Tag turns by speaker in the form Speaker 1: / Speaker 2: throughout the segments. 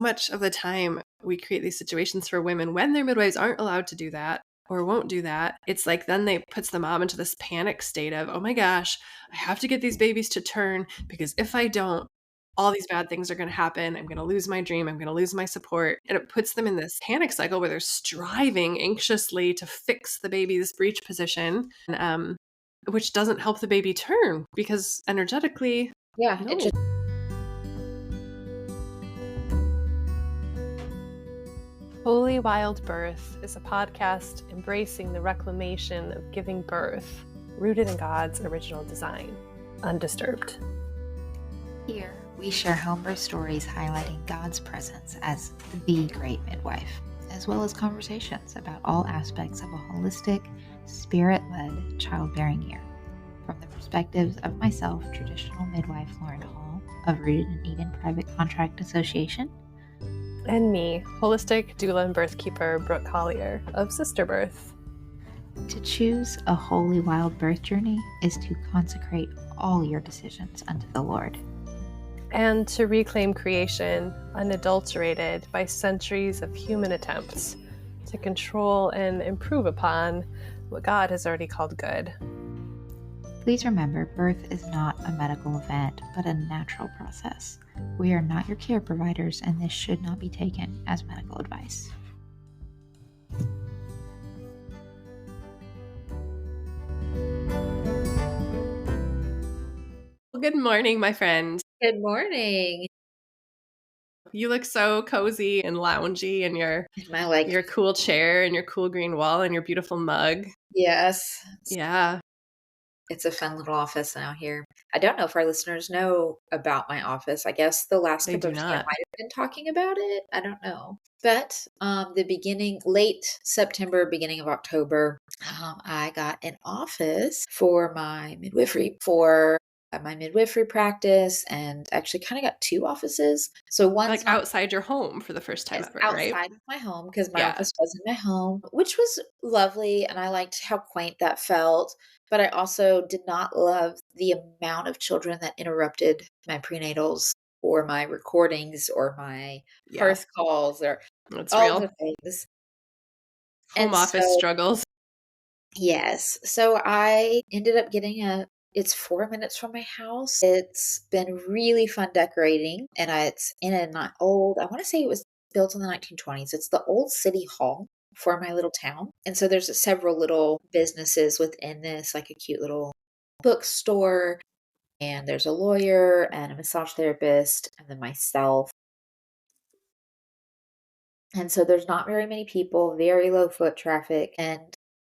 Speaker 1: much of the time we create these situations for women when their midwives aren't allowed to do that or won't do that. It's like then they puts the mom into this panic state of, oh my gosh, I have to get these babies to turn because if I don't, all these bad things are going to happen. I'm going to lose my dream. I'm going to lose my support. And it puts them in this panic cycle where they're striving anxiously to fix the baby's breech position, which doesn't help the baby turn because energetically,
Speaker 2: Yeah, it
Speaker 1: no.
Speaker 2: just
Speaker 3: Holy Wild Birth is a podcast embracing the reclamation of giving birth, rooted in God's original design, undisturbed.
Speaker 4: Here, we share homebirth stories highlighting God's presence as the great midwife, as well as conversations about all aspects of a holistic, spirit-led childbearing year. From the perspectives of myself, traditional midwife Lauren Hall of Rooted in Eden Private Contract Association,
Speaker 3: And me, holistic doula and birthkeeper Brooke Collier of Sister Birth.
Speaker 4: to choose a holy wild birth journey is to consecrate all your decisions unto the Lord.
Speaker 3: And to reclaim creation unadulterated by centuries of human attempts to control and improve upon what God has already called good.
Speaker 4: Please remember, birth is not a medical event, but a natural process. We are not your care providers, and this should not be taken as medical advice.
Speaker 1: Well, good morning, my friend.
Speaker 2: good morning.
Speaker 1: You look so cozy and loungy in your cool chair and your cool green wall and your beautiful mug.
Speaker 2: Yes,
Speaker 1: Yeah.
Speaker 2: it's a fun little office now here. I don't know if our listeners know about my office. I guess the last
Speaker 1: They
Speaker 2: couple
Speaker 1: do
Speaker 2: of years I
Speaker 1: not.
Speaker 2: might have been talking about it. I don't know. But late September, beginning of October, I got an office for my midwifery practice, and actually kind of got two offices. So one's
Speaker 1: Like
Speaker 2: not
Speaker 1: outside your home for the first time
Speaker 2: Yes,
Speaker 1: ever, right?
Speaker 2: outside of my home, because my
Speaker 1: Yeah.
Speaker 2: office was in my home, which was lovely, and I liked how quaint that felt, but I also did not love the amount of children that interrupted my prenatals or my recordings or my
Speaker 1: Yeah.
Speaker 2: birth calls or
Speaker 1: That's
Speaker 2: all
Speaker 1: real.
Speaker 2: the things.
Speaker 1: Home
Speaker 2: And
Speaker 1: office
Speaker 2: so
Speaker 1: struggles.
Speaker 2: yes, so I ended up getting it's 4 minutes from my house. It's been really fun decorating, and it's in I wanna say it was built in the 1920s. It's the old city hall for my little town, and so there's several little businesses within this, like a cute little bookstore, and there's a lawyer and a massage therapist, and then myself. And so there's not very many people, very low foot traffic, and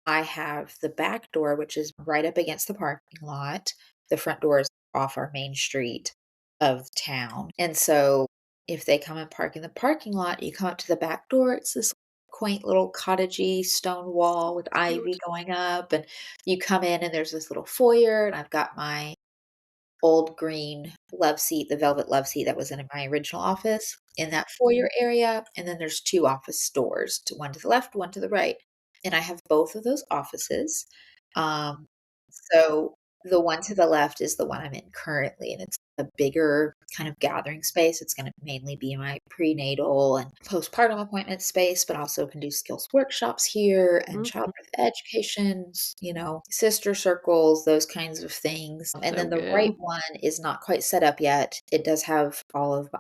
Speaker 2: I have the back door, which is right up against the parking lot. The front door is off our main street of town. And so if they come and park in the parking lot, you come up to the back door, it's this quaint little cottagey stone wall with ivy going up, and you come in and there's this little foyer, and I've got my old green love seat, the velvet love seat that was in my original office in that foyer area. And then there's two office doors, one to the left, one to the right. And I have both of those offices. Um, so the one to the left is the one I'm in currently, and it's a bigger kind of gathering space. It's going to mainly be my prenatal and postpartum appointment space, but also can do skills workshops here and
Speaker 1: Mhm.
Speaker 2: childbirth education, sister circles, those kinds of things. And
Speaker 1: So
Speaker 2: then the right
Speaker 1: good.
Speaker 2: one is not quite set up yet. It does have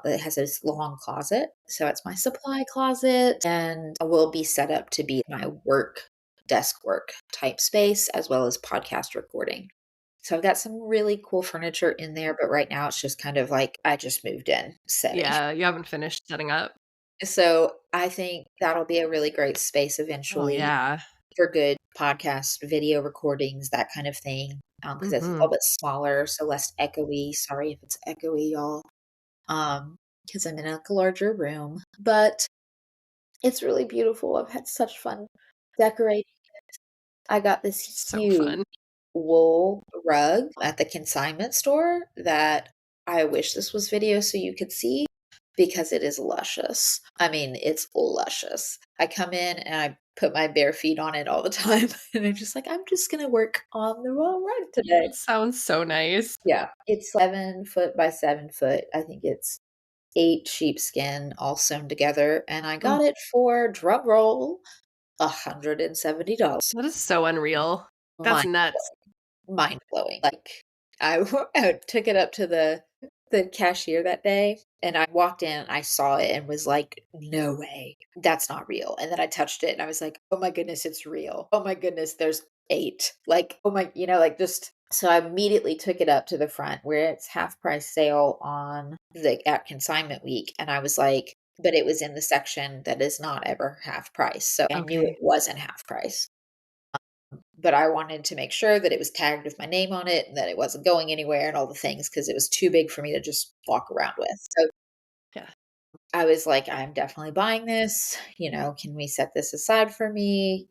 Speaker 2: it has this long closet. So it's my supply closet, and will be set up to be my desk work type space, as well as podcast recording. So I've got some really cool furniture in there, but right now it's just kind of like I just moved in setting.
Speaker 1: Yeah, you haven't finished setting up.
Speaker 2: So I think that'll be a really great space
Speaker 1: Oh,
Speaker 2: eventually
Speaker 1: yeah.
Speaker 2: for good podcast, video recordings, that kind of thing. Because it's a little
Speaker 1: Mhm.
Speaker 2: bit smaller, so less echoey. Sorry if it's echoey, y'all. Because I'm in a larger room, but it's really beautiful. I've had such fun decorating. I got this
Speaker 1: So
Speaker 2: huge
Speaker 1: fun.
Speaker 2: wool rug at the consignment store that I wish this was video so you could see, because it is luscious. I mean, it's luscious. I come in and I put my bare feet on it all the time, and I'm just like, "I'm just gonna work on the raw rug today."
Speaker 1: Sounds so nice.
Speaker 2: Yeah, it's 7 foot by 7 foot. I think it's 8 sheepskin all sewn together, and I
Speaker 1: Mm,
Speaker 2: got it for, drum roll, $170.
Speaker 1: that is so unreal. That's
Speaker 2: Mind
Speaker 1: nuts.
Speaker 2: mind blowing. Like, I took it up to the cashier that day, and I walked in, I saw it and was like, "No way. That's not real." And then I touched it and I was like, "Oh my goodness, it's real. Oh my goodness, there's 8." Like, oh my, like, just so I immediately took it up to the front where it's half price sale on at consignment week, and I was like, but it was in the section that is not ever half price. So I knew it
Speaker 1: Okay.
Speaker 2: wasn't half price. But I wanted to make sure that it was tagged with my name on it and that it wasn't going anywhere and all the things because it was too big for me to just walk around with. So
Speaker 1: Yeah.
Speaker 2: I was like, "I'm definitely buying this, can we set this aside for me?"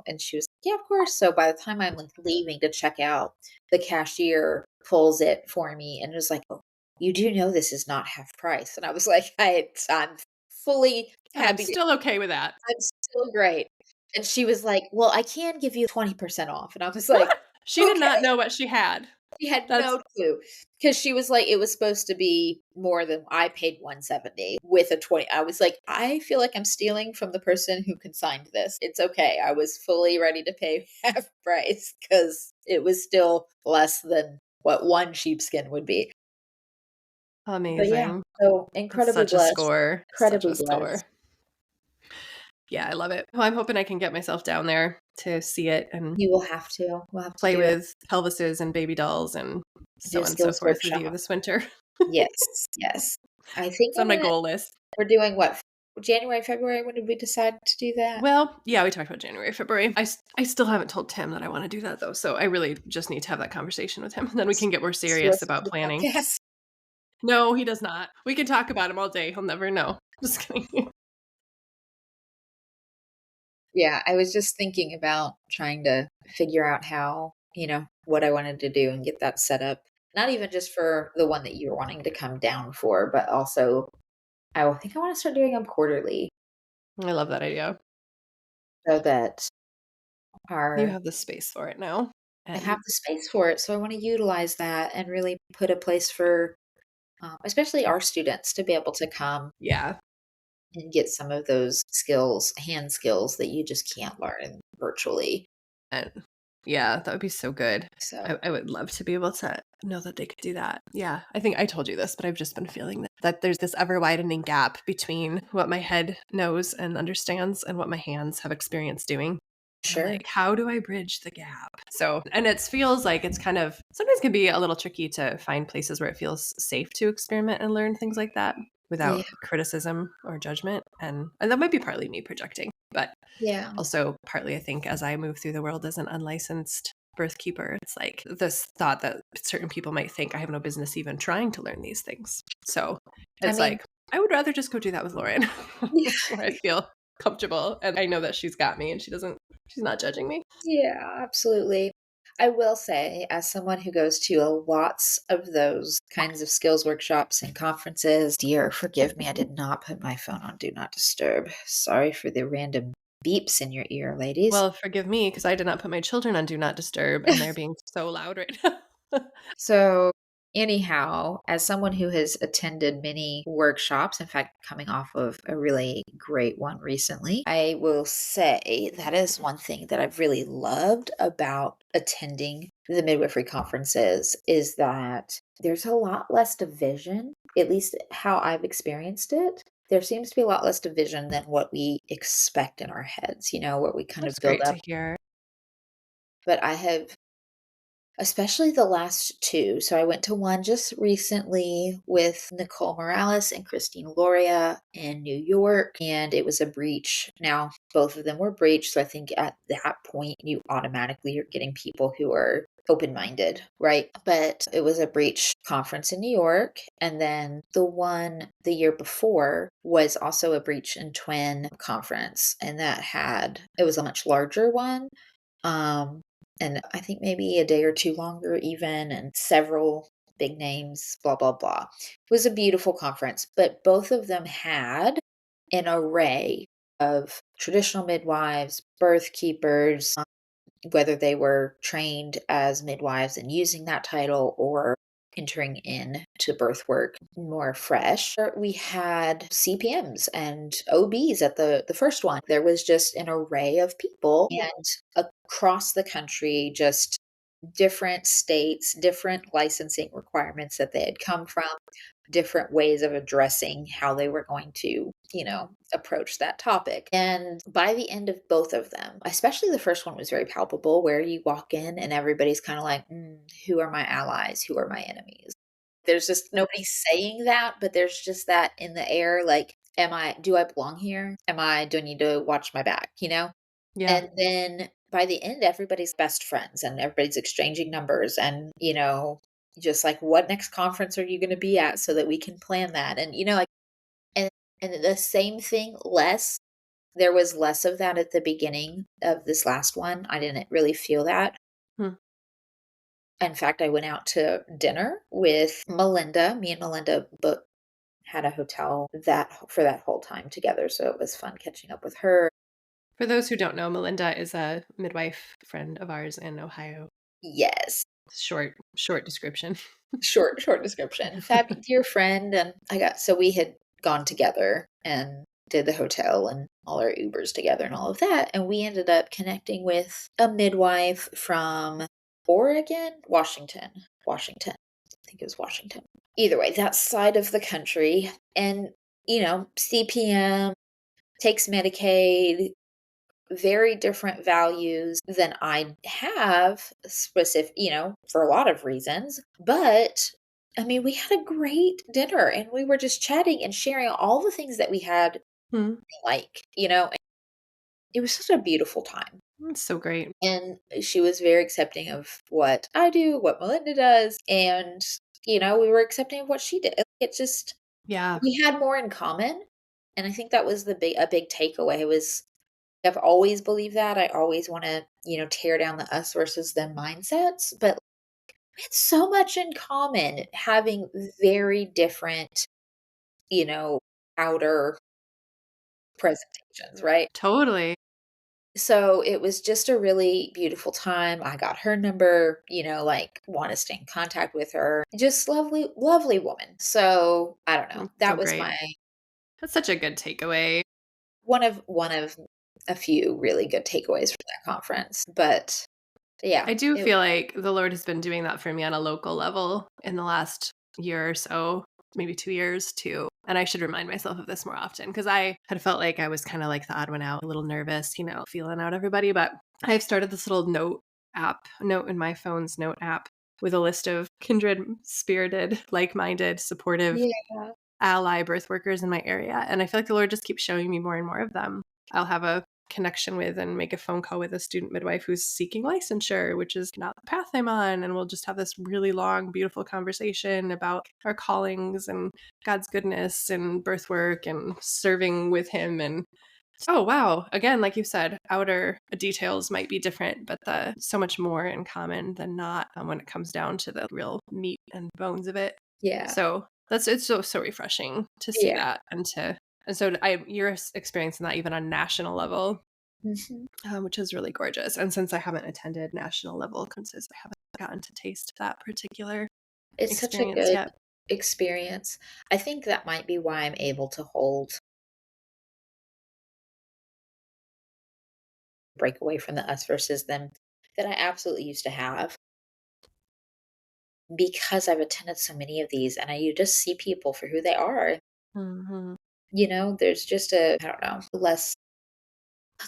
Speaker 2: And she was like, "Yeah, of course." So by the time I'm like leaving to check out, the cashier pulls it for me and was like, "Oh, you do know this is not half price." And I was like, I'm fully
Speaker 1: I'm
Speaker 2: happy.
Speaker 1: still okay with that.
Speaker 2: I'm still great. And she was like, "Well, I can give you 20% off." And I was like,
Speaker 1: She did not
Speaker 2: "Okay."
Speaker 1: know what she had.
Speaker 2: She had
Speaker 1: That's
Speaker 2: no clue because she was like, it was supposed to be more than I paid 170 with a 20. I was like, "I feel like I'm stealing from the person who consigned this. It's okay." I was fully ready to pay half price because it was still less than what one sheepskin would be. But yeah,
Speaker 1: amazing.
Speaker 2: so
Speaker 1: That's
Speaker 2: incredibly
Speaker 1: such a
Speaker 2: blessed.
Speaker 1: score. Such
Speaker 2: Incredibly
Speaker 1: a
Speaker 2: blessed.
Speaker 1: score. Yeah, I love it. Well, I'm hoping I can get myself down there to see it and
Speaker 2: You will have to. We'll have to
Speaker 1: play
Speaker 2: do it.
Speaker 1: with pelvises and baby dolls and
Speaker 2: Do
Speaker 1: so
Speaker 2: a
Speaker 1: on and so
Speaker 2: skills
Speaker 1: forth with you
Speaker 2: workshop.
Speaker 1: this winter.
Speaker 2: Yes, yes. I think
Speaker 1: It's on my goal list.
Speaker 2: we're doing what? January, February? When did we decide to do that?
Speaker 1: Well, yeah, we talked about January, February. I still haven't told Tim that I want to do that though. So I really just need to have that conversation with him. And then we can get more
Speaker 2: Does he
Speaker 1: serious
Speaker 2: listen to
Speaker 1: about
Speaker 2: the
Speaker 1: planning.
Speaker 2: podcast?
Speaker 1: No, he does not. We can talk about him all day. He'll never know. Just kidding.
Speaker 2: Yeah, I was just thinking about trying to figure out how, what I wanted to do and get that set up. Not even just for the one that you were wanting to come down for, but also think I want to start doing them quarterly
Speaker 1: I love that idea.
Speaker 2: so that
Speaker 1: You
Speaker 2: our
Speaker 1: have the space for it now.
Speaker 2: I
Speaker 1: And
Speaker 2: have the space for it. So I want to utilize that and really put a place for especially our students to be able to come
Speaker 1: yeah.
Speaker 2: and get some of those skills, hand skills that you just can't learn virtually.
Speaker 1: And yeah, that would be so good.
Speaker 2: So,
Speaker 1: I would love to be able to know that they could do that. Yeah. I think I told you this, but I've just been feeling that there's this ever widening gap between what my head knows and understands and what my hands have experienced doing. And I'm
Speaker 2: sure.
Speaker 1: like, how do I bridge the gap? So, and it feels like it's kind of sometimes can be a little tricky to find places where it feels safe to experiment and learn things like that
Speaker 2: Yeah.
Speaker 1: without criticism or judgment. And that might be partly me projecting, but
Speaker 2: Yeah.
Speaker 1: also partly I think as I move through the world as an unlicensed birth keeper, it's like this thought that certain people might think I have no business even trying to learn these things. So
Speaker 2: I
Speaker 1: it's
Speaker 2: mean,
Speaker 1: like, I would rather just go do that with Lauren where I feel comfortable and I know that she's got me and she's not judging me.
Speaker 2: yeah, absolutely. I will say, as someone who goes to lots of those kinds of skills workshops and conferences, dear, forgive me, I did not put my phone on Do Not Disturb. Sorry for the random beeps in your ear, ladies.
Speaker 1: Well, forgive me because I did not put my children on Do Not Disturb and they're being so loud right now.
Speaker 2: So, anyhow, as someone who has attended many workshops, in fact, coming off of a really great one recently, I will say that is one thing that I've really loved about attending the midwifery conferences is that there's a lot less division, at least how I've experienced it. There seems to be a lot less division than what we expect in our heads, what we kind of
Speaker 1: That's
Speaker 2: build
Speaker 1: great to
Speaker 2: up.
Speaker 1: hear.
Speaker 2: But I have especially the last 2. So I went to one just recently with Nicole Morales and Christine Loria in New York, and it was a breech. Now, both of them were breech, so I think at that point you automatically are getting people who are open-minded, right? But it was a breech conference in New York, and then the one the year before was also a breech and twin conference, and it was a much larger one. Um, and I think maybe a day or 2 longer even, and several big names, blah, blah, blah. It was a beautiful conference, but both of them had an array of traditional midwives, birth keepers, whether they were trained as midwives and using that title or entering in to birth work more fresh. We had CPMs and OBs at the first one. There was just an array of people and across the country, just different states, different licensing requirements that they had come from, different ways of addressing how they were going to, approach that topic. And by the end of both of them, especially the first one was very palpable, where you walk in and everybody's kind of like, who are my allies? Who are my enemies? There's just nobody saying that, but there's just that in the air, like, do I belong here? Do I need to watch my back?
Speaker 1: Yeah.
Speaker 2: And then by the end, everybody's best friends and everybody's exchanging numbers and, just like, what next conference are you going to be at so that we can plan that? And, like, and, and the same thing, there was less of that at the beginning of this last one. I didn't really feel that.
Speaker 1: Hmm.
Speaker 2: In fact, I went out to dinner with Melinda. Me and Melinda both had a hotel for that whole time together. So it was fun catching up with her.
Speaker 1: For those who don't know, Melinda is a midwife friend of ours in Ohio.
Speaker 2: Yes.
Speaker 1: Short description.
Speaker 2: Short description. Dear friend. And so we had gone together and did the hotel and all our Ubers together and all of that. And we ended up connecting with a midwife from Washington. I think it was Washington. Either way, that side of the country. And, CPM, takes Medicaid, very different values than I have for a lot of reasons. But I mean, we had a great dinner and we were just chatting and sharing all the things that we had
Speaker 1: Hmm.
Speaker 2: and it was such a beautiful time.
Speaker 1: That's so great.
Speaker 2: And she was very accepting of what I do, what Melinda does, and we were accepting of what she did. It just
Speaker 1: Yeah.
Speaker 2: we had more in common, and I think that was a big takeaway. I've always believed that. I always want to, tear down the us versus them mindsets, but we had so much in common having very different, outer presentations, right?
Speaker 1: Totally.
Speaker 2: So it was just a really beautiful time. I got her number, want to stay in contact with her. Just lovely, lovely woman. So I don't know.
Speaker 1: So
Speaker 2: That was
Speaker 1: great. That's such a good takeaway.
Speaker 2: one of a few really good takeaways from that conference. But yeah,
Speaker 1: I do feel like the Lord has been doing that for me on a local level in the last year or so, maybe 2 years too. And I should remind myself of this more often because I had felt like I was kind of like the odd one out, a little nervous, feeling out everybody. But I've started this little note in my phone's note app with a list of kindred, spirited, like-minded, supportive
Speaker 2: yeah.
Speaker 1: ally birth workers in my area. And I feel like the Lord just keeps showing me more and more of them. I'll have a connection with and make a phone call with a student midwife who's seeking licensure, which is not the path I'm on. And we'll just have this really long, beautiful conversation about our callings and God's goodness and birth work and serving with Him. And oh, wow. Again, like you said, outer details might be different, but so much more in common than not when it comes down to the real meat and bones of it.
Speaker 2: Yeah.
Speaker 1: So it's so refreshing to see
Speaker 2: Yeah.
Speaker 1: that and so you're experiencing that even on national level, which is really gorgeous. And since I haven't attended national level conferences, I haven't gotten to taste that particular
Speaker 2: It's such a
Speaker 1: experience
Speaker 2: good
Speaker 1: yet.
Speaker 2: experience. I think that might be why I'm able to break away from the us versus them that I absolutely used to have, because I've attended so many of these and you just see people for who they are.
Speaker 1: Mm-hmm.
Speaker 2: There's just I don't know,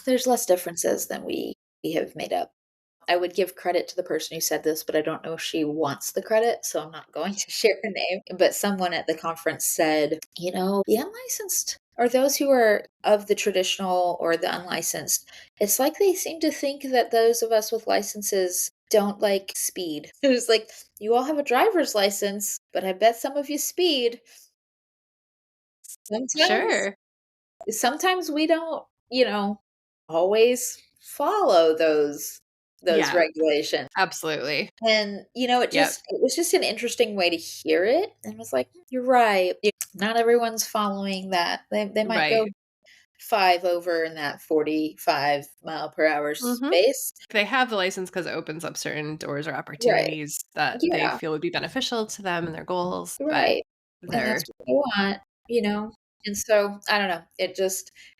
Speaker 2: there's less differences than we have made up. I would give credit to the person who said this, but I don't know if she wants the credit, so I'm not going to share her name. But someone at the conference said, the unlicensed or those who are of the traditional or the unlicensed, it's like they seem to think that those of us with licenses don't like speed. It was like, you all have a driver's license, but I bet some of you speed. Sometimes
Speaker 1: Sure.
Speaker 2: sometimes we don't, always follow those
Speaker 1: Yeah,
Speaker 2: regulations.
Speaker 1: absolutely.
Speaker 2: And,
Speaker 1: Yep.
Speaker 2: it was just an interesting way to hear it, and was like, "You're right. Not everyone's following that. They might go
Speaker 1: Right.
Speaker 2: 5 over in that 45 mile per hour
Speaker 1: Mhm.
Speaker 2: space.
Speaker 1: They have the license because it opens up certain doors or
Speaker 2: Right.
Speaker 1: opportunities that they
Speaker 2: Yeah.
Speaker 1: feel would be beneficial to them and their goals, but
Speaker 2: Right. And that's
Speaker 1: they're
Speaker 2: what they want, you know? And so, I don't know, it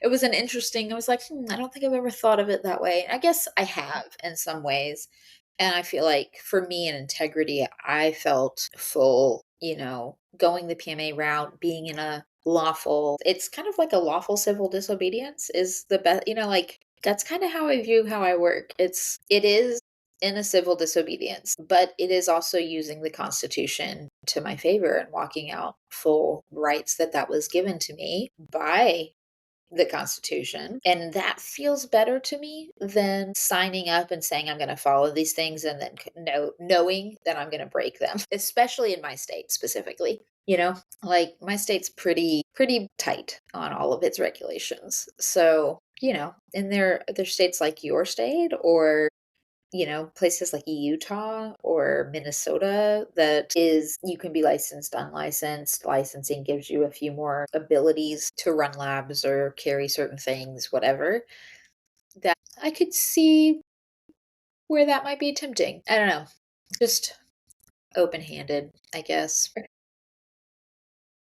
Speaker 2: was an interesting I was like, I don't think I've ever thought of it that way." I guess I have in some ways, and I feel like for me in integrity, I felt full, going the PMA route, being in a lawful it's kind of like a lawful civil disobedience is the best like, that's kinda how I view how I work. It is in a civil disobedience, but it is also using the Constitution to my favor and walking out full rights that was given to me by the Constitution. And that feels better to me than signing up and saying I'm going to follow these things and then knowing that I'm going to break them, especially in my state specifically. Like my state's pretty tight on all of its regulations. So, in their states like your state or places like Utah or Minnesota that is you can be licensed, unlicensed. Licensing gives you a few more abilities to run labs or carry certain things, whatever. That I could see where that might be tempting. I don't know. Just open-handed, I guess.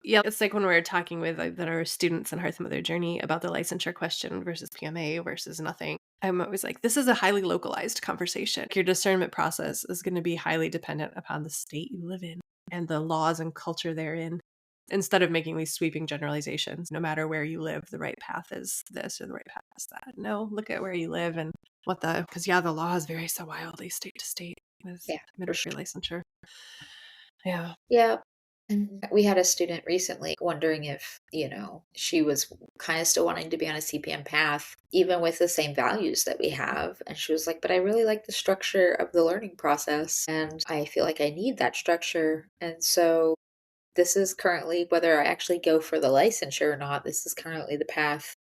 Speaker 1: Yeah, it's like when we're talking with our students in Hearth Mother Journey about the licensure question versus PMA versus nothing. I'm always like, this is a highly localized conversation. Your discernment process is going to be highly dependent upon the state you live in and the laws and culture therein. Instead of making these sweeping generalizations, no matter where you live, the right path is this or the right path is that. No, look at where you live and because the laws vary so wildly state to state with
Speaker 2: Yeah, for
Speaker 1: midwifery
Speaker 2: sure.
Speaker 1: licensure. Yeah.
Speaker 2: Yeah. And we had a student recently wondering if, she was kind of still wanting to be on a CPM path, even with the same values that we have. And she was like, but I really like the structure of the learning process. And I feel like I need that structure. And so this is currently, whether I actually go for the licensure or not, this is currently the path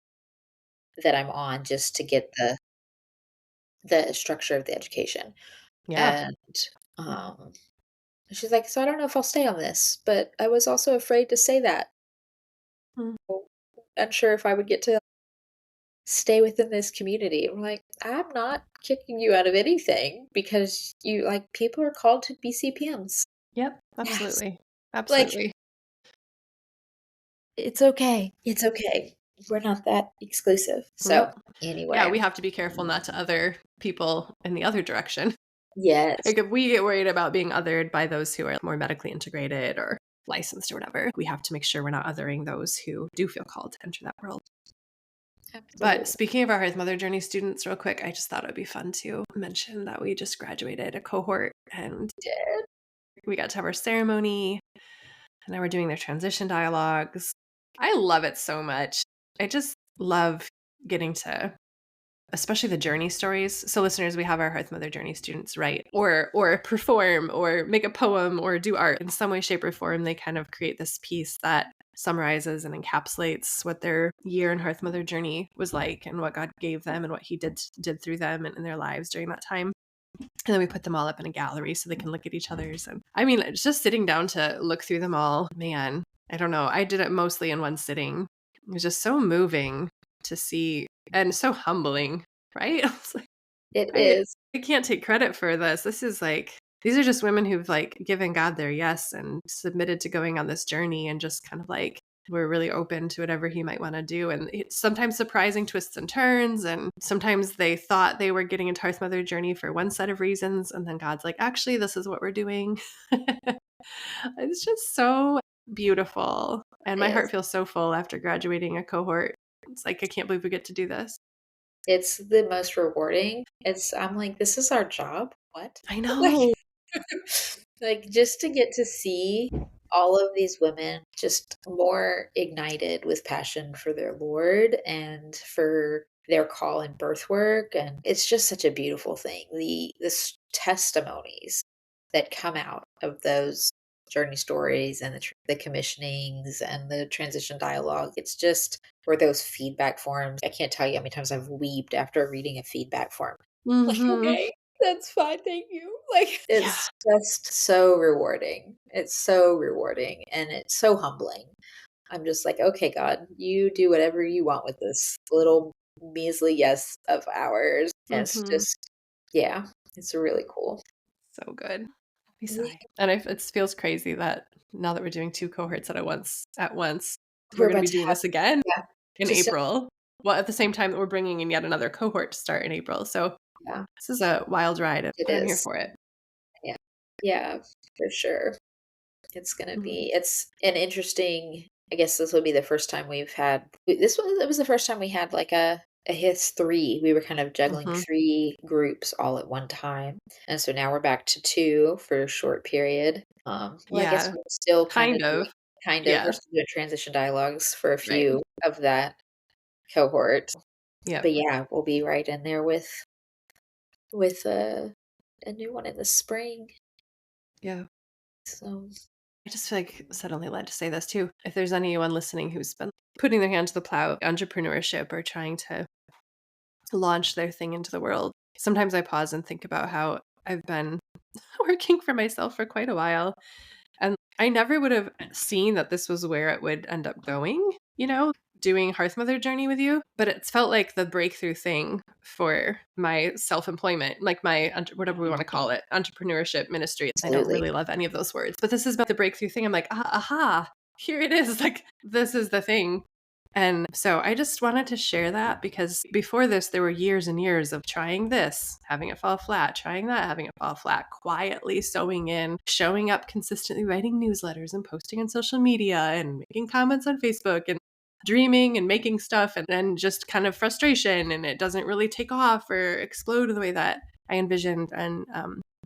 Speaker 2: that I'm on just to get the structure of the education.
Speaker 1: Yeah.
Speaker 2: And um, she's like, so I don't know if I'll stay on this, but I was also afraid to say that.
Speaker 1: Mm.
Speaker 2: Unsure if I would get to stay within this community. I'm like, I'm not kicking you out of anything because people are called to be CPMs.
Speaker 1: Yep.
Speaker 2: Yes.
Speaker 1: Absolutely.
Speaker 2: Like,
Speaker 1: Absolutely.
Speaker 2: it's okay. It's okay. We're not that exclusive. So,
Speaker 1: Nope. Yeah,
Speaker 2: anyway,
Speaker 1: we have to be careful not to other people in the other direction.
Speaker 2: yes,
Speaker 1: Like if we get worried about being othered by those who are more medically integrated or licensed or whatever, we have to make sure we're not othering those who do feel called to enter that world. But
Speaker 2: absolutely.
Speaker 1: speaking of our Hearth Mother Journey students, real quick, I just thought it would be fun to mention that we just graduated a cohort and
Speaker 2: Did.
Speaker 1: we got to have our ceremony and now we're doing their transition dialogues. I love it so much. I just love getting to especially the journey stories. So listeners, we have our Hearth Mother Journey students write or perform or make a poem or do art in some way, shape, or form. They kind of create this piece that summarizes and encapsulates what their year in Hearth Mother Journey was like and what God gave them and what he did through them and in their lives during that time. And then we put them all up in a gallery so they can look at each other's. And I mean, it's just sitting down to look through them all, man, I don't know. I did it mostly in one sitting. It was just so moving to see and so humbling, right? I was like,
Speaker 2: It
Speaker 1: I
Speaker 2: is.
Speaker 1: I can't take credit for this. This is like these are just women who've like given God their yes and submitted to going on this journey and just kind of like we're really open to whatever he might want to do. And it's sometimes surprising twists and turns. And sometimes they thought they were getting into Hearth Mother Journey for one set of reasons. And then God's like, actually, this is what we're doing. It's just so beautiful. And
Speaker 2: It
Speaker 1: my heart
Speaker 2: is.
Speaker 1: feels so full after graduating a cohort. It's like, I can't believe we get to do this.
Speaker 2: It's the most rewarding. I'm like, this is our job. What?
Speaker 1: I
Speaker 2: Like,
Speaker 1: know.
Speaker 2: like just to get to see all of these women just more ignited with passion for their Lord and for their call and birth work. And it's just such a beautiful thing. The testimonies that come out of those journey stories and the commissionings and the transition dialogue. It's just or those feedback forms. I can't tell you how many times I've weeped after reading a feedback form. Like,
Speaker 1: Hmm.
Speaker 2: okay, that's fine, thank you. Like,
Speaker 1: Yeah.
Speaker 2: it's just so rewarding. It's so rewarding and it's so humbling. I'm just like, okay, God, you do whatever you want with this little measly yes of ours. And it's
Speaker 1: Mhm.
Speaker 2: just, yeah, it's really cool.
Speaker 1: So good. Happy
Speaker 2: Yeah,
Speaker 1: sigh. And it feels crazy that now that we're doing 2 cohorts at once, we're
Speaker 2: we're
Speaker 1: gonna
Speaker 2: about
Speaker 1: be
Speaker 2: to
Speaker 1: doing
Speaker 2: have,
Speaker 1: this again
Speaker 2: yeah,
Speaker 1: in
Speaker 2: just,
Speaker 1: April. Well, at the same time that we're bringing in yet another cohort to start in April. So
Speaker 2: yeah,
Speaker 1: this is a wild ride,
Speaker 2: it
Speaker 1: but I'm here
Speaker 2: is.
Speaker 1: for it.
Speaker 2: Yeah, yeah, for sure. It's gonna
Speaker 1: Mhm.
Speaker 2: be, it's an interesting, I guess this will be the first time we've had, it was the first time we had like a HIS 3. We were kind of juggling
Speaker 1: Mhm.
Speaker 2: 3 groups all at one time. And so now we're back to 2 for a short period. Well, I guess
Speaker 1: Yeah,
Speaker 2: we're still kind of
Speaker 1: kind
Speaker 2: doing,
Speaker 1: of.
Speaker 2: we're
Speaker 1: Yeah,
Speaker 2: still doing transition dialogues for a
Speaker 1: right.
Speaker 2: few of that cohort.
Speaker 1: Yep.
Speaker 2: But yeah, we'll be right in there with a new one in the spring.
Speaker 1: Yeah.
Speaker 2: So
Speaker 1: I just feel like suddenly led to say this too. If there's anyone listening who's been putting their hand to the plow, entrepreneurship or trying to launch their thing into the world, sometimes I pause and think about how I've been working for myself for quite a while. And I never would have seen that this was where it would end up going, doing Hearth Mother Journey with you. But it's felt like the breakthrough thing for my self employment, like my, whatever we want to call it, entrepreneurship ministry. I don't
Speaker 2: absolutely.
Speaker 1: really love any of those words, but this is about the breakthrough thing. I'm like, aha, here it is. Like, this is the thing. And so I just wanted to share that because before this, there were years and years of trying this, having it fall flat, trying that, having it fall flat, quietly sewing in, showing up consistently, writing newsletters and posting on social media and making comments on Facebook and dreaming and making stuff and then just kind of frustration and it doesn't really take off or explode the way that I envisioned. And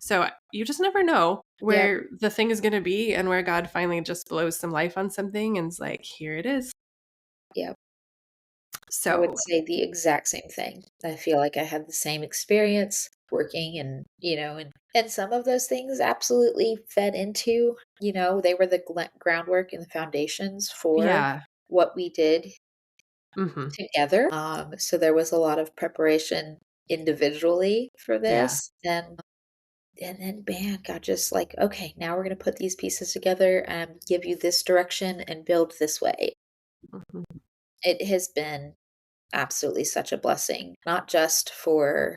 Speaker 1: so you just never know
Speaker 2: Yep.
Speaker 1: where the thing is going to be and where God finally just blows some life on something and is like, here it is.
Speaker 2: Yep. I would
Speaker 1: So
Speaker 2: say the exact same thing. I feel like I had the same experience working and, and some of those things absolutely fed into, they were the groundwork and the foundations for
Speaker 1: yeah.
Speaker 2: what we did
Speaker 1: Mhm.
Speaker 2: together. So there was a lot of preparation individually for
Speaker 1: Yeah.
Speaker 2: this. And then man got just like, okay, now we're going to put these pieces together and give you this direction and build this way.
Speaker 1: Mhm.
Speaker 2: It has been absolutely such a blessing, not just for,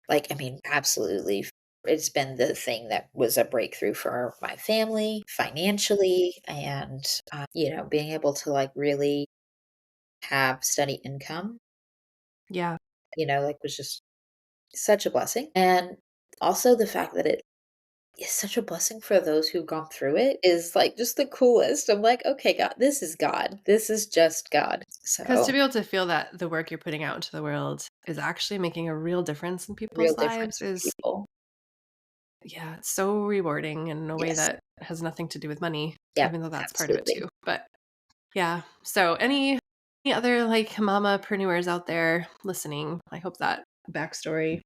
Speaker 2: like, I mean, absolutely. It's been the thing that was a breakthrough for my family financially and, being able to like really have steady income,
Speaker 1: Yeah.
Speaker 2: like was just such a blessing. And also the fact that it is such a blessing for those who've gone through it is like just the coolest. I'm like, okay, God, this is God. This is just God.
Speaker 1: Because to
Speaker 2: So
Speaker 1: be able to feel that the work you're putting out into the world is actually making a real difference in
Speaker 2: real
Speaker 1: people's lives
Speaker 2: difference for
Speaker 1: is,
Speaker 2: people.
Speaker 1: yeah, it's so rewarding in a way
Speaker 2: Yes.
Speaker 1: that has nothing to do with money,
Speaker 2: Yep.
Speaker 1: even though that's part of it
Speaker 2: Absolutely.
Speaker 1: too. But yeah. So any other like mamapreneurs out there listening, I hope that backstory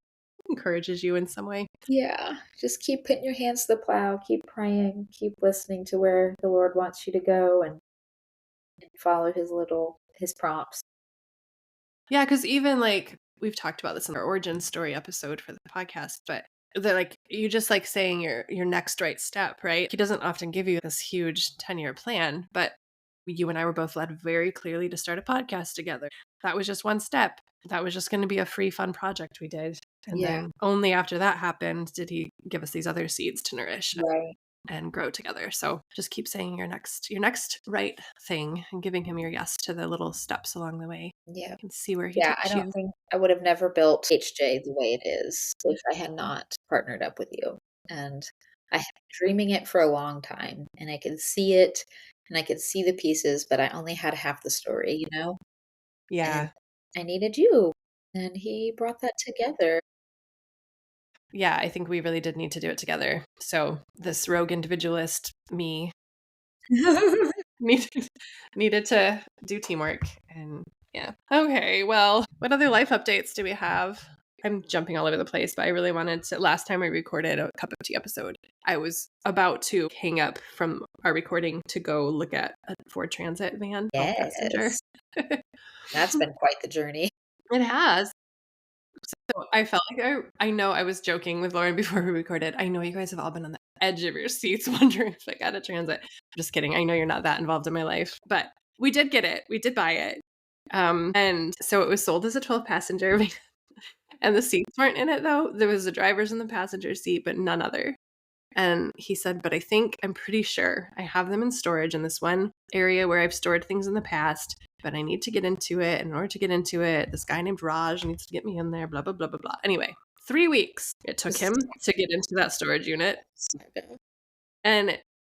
Speaker 1: encourages you in some way.
Speaker 2: Yeah, just keep putting your hands to the plow, keep praying, keep listening to where the Lord wants you to go and follow his prompts.
Speaker 1: Yeah, because even like we've talked about this in our origin story episode for the podcast, but they're like you just like saying your next right step, right? He doesn't often give you this huge 10-year plan, but you and I were both led very clearly to start a podcast together. That was just one step. That was just going to be a free, fun project we did. And
Speaker 2: Yeah,
Speaker 1: then only after that happened did he give us these other seeds to nourish
Speaker 2: right.
Speaker 1: and grow together. So just keep saying your next right thing and giving him your yes to the little steps along the way.
Speaker 2: Yeah.
Speaker 1: You can see where he
Speaker 2: Yeah, I
Speaker 1: takes
Speaker 2: don't
Speaker 1: you.
Speaker 2: think I would have never built HJ the way it is if I had not partnered up with you. And I had been dreaming it for a long time and I could see it and I could see the pieces, but I only had half the story. And
Speaker 1: Yeah.
Speaker 2: I needed you. And he brought that together.
Speaker 1: Yeah, I think we really did need to do it together. So this rogue individualist me needed needed to do teamwork and yeah. Okay, well, what other life updates do we have? I'm jumping all over the place, but I really wanted to last time we recorded a cup of tea episode. I was about to hang up from our recording to go look at a Ford Transit van called Passenger.
Speaker 2: Yes. That's been quite the journey.
Speaker 1: It has. So I felt like I know I was joking with Lauren before we recorded. I know you guys have all been on the edge of your seats wondering if I got a transit. Just kidding. I know you're not that involved in my life, but we did get it. We did buy it. And so it was sold as a 12 passenger and the seats weren't in it though. There was the driver's in the passenger seat, but none other. And he said, but I'm pretty sure I have them in storage in this one area where I've stored things in the past, but I need to get into it. And in order to get into it, this guy named Raj needs to get me in there, blah, blah, blah, blah, blah. Anyway, 3 weeks it took him to get into that storage unit. And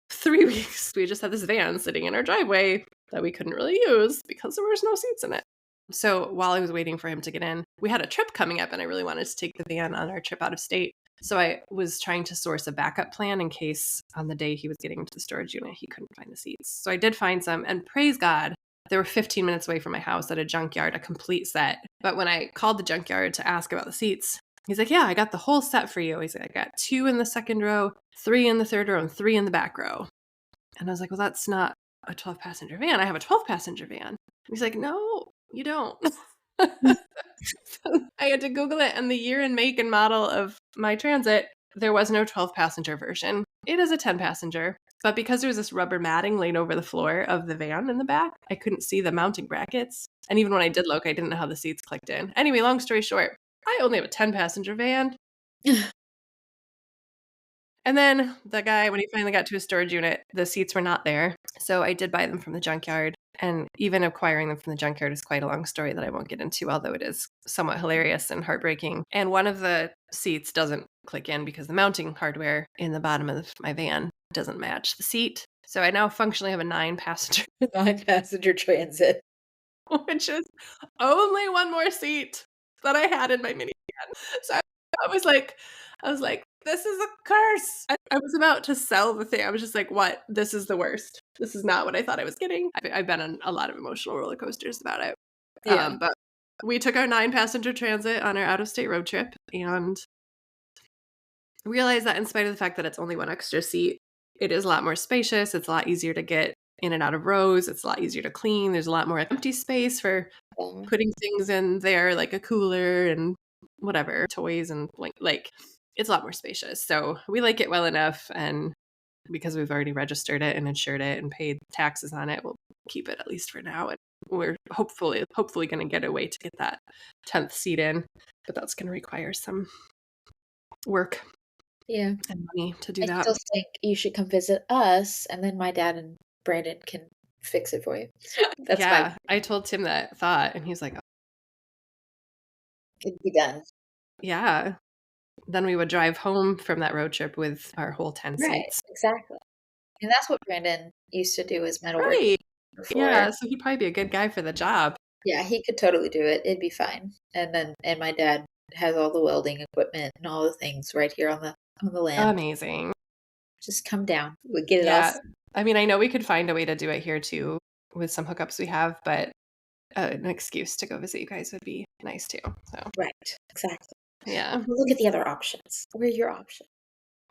Speaker 1: 3 weeks, we just had this van sitting in our driveway that we couldn't really use because there was no seats in it. So while I was waiting for him to get in, we had a trip coming up and I really wanted to take the van on our trip out of state. So I was trying to source a backup plan in case on the day he was getting into the storage unit, he couldn't find the seats. So I did find some, and praise God, they were 15 minutes away from my house at a junkyard, a complete set. But when I called the junkyard to ask about the seats, he's like, yeah, I got the whole set for you. He's like, I got 2 in the second row, 3 in the third row, and 3 in the back row. And I was like, well, that's not a 12 passenger van. I have a 12 passenger van. He's like, no, you don't. So I had to Google it, and the year and make and model of my Transit, there was no 12 passenger version. It is a 10 passenger. But because there was this rubber matting laid over the floor of the van in the back, I couldn't see the mounting brackets. And even when I did look, I didn't know how the seats clicked in. Anyway, long story short, I only have a 10 passenger van. And then the guy, when he finally got to his storage unit, the seats were not there. So I did buy them from the junkyard. And even acquiring them from the junkyard is quite a long story that I won't get into, although it is somewhat hilarious and heartbreaking. And one of the seats doesn't click in because the mounting hardware in the bottom of my van doesn't match the seat. So I now functionally have a 9-passenger,
Speaker 2: 9-passenger transit.
Speaker 1: which is only one more seat that I had in my minivan. So I was like, this is a curse. I was about to sell the thing. I was just like, what? This is the worst. This is not what I thought I was getting. I've been on a lot of emotional roller coasters about it.
Speaker 2: Yeah.
Speaker 1: But we took our 9-passenger transit on our out-of-state road trip and realized that in spite of the fact that it's only one extra seat, it is a lot more spacious. It's a lot easier to get in and out of rows. It's a lot easier to clean. There's a lot more empty space for putting things in there, like a cooler and whatever, toys and like it's a lot more spacious. So we like it well enough, and because we've already registered it and insured it and paid taxes on it, we'll keep it at least for now. And we're hopefully going to get a way to get that 10th seat in, but that's going to require some work.
Speaker 2: Yeah.
Speaker 1: And money to do
Speaker 2: I
Speaker 1: that.
Speaker 2: still think you should come visit us, and then my dad and Brandon can fix it for you. That's
Speaker 1: I told Tim that thought, and he's like, oh,
Speaker 2: it'd be done.
Speaker 1: yeah. Then we would drive home from that road trip with our whole 10 seats.
Speaker 2: Exactly. And that's what Brandon used to do as metalworking.
Speaker 1: Right.
Speaker 2: Before.
Speaker 1: Yeah, so he'd probably be a good guy for the job.
Speaker 2: Yeah, he could totally do it. It'd be fine. And my dad has all the welding equipment and all the things right here on the land.
Speaker 1: Amazing.
Speaker 2: Just come down. We'll get it all.
Speaker 1: I mean, I know we could find a way to do it here too with some hookups we have, but an excuse to go visit you guys would be nice too. So
Speaker 2: right, exactly.
Speaker 1: Yeah.
Speaker 2: Look at the other options. We're your option.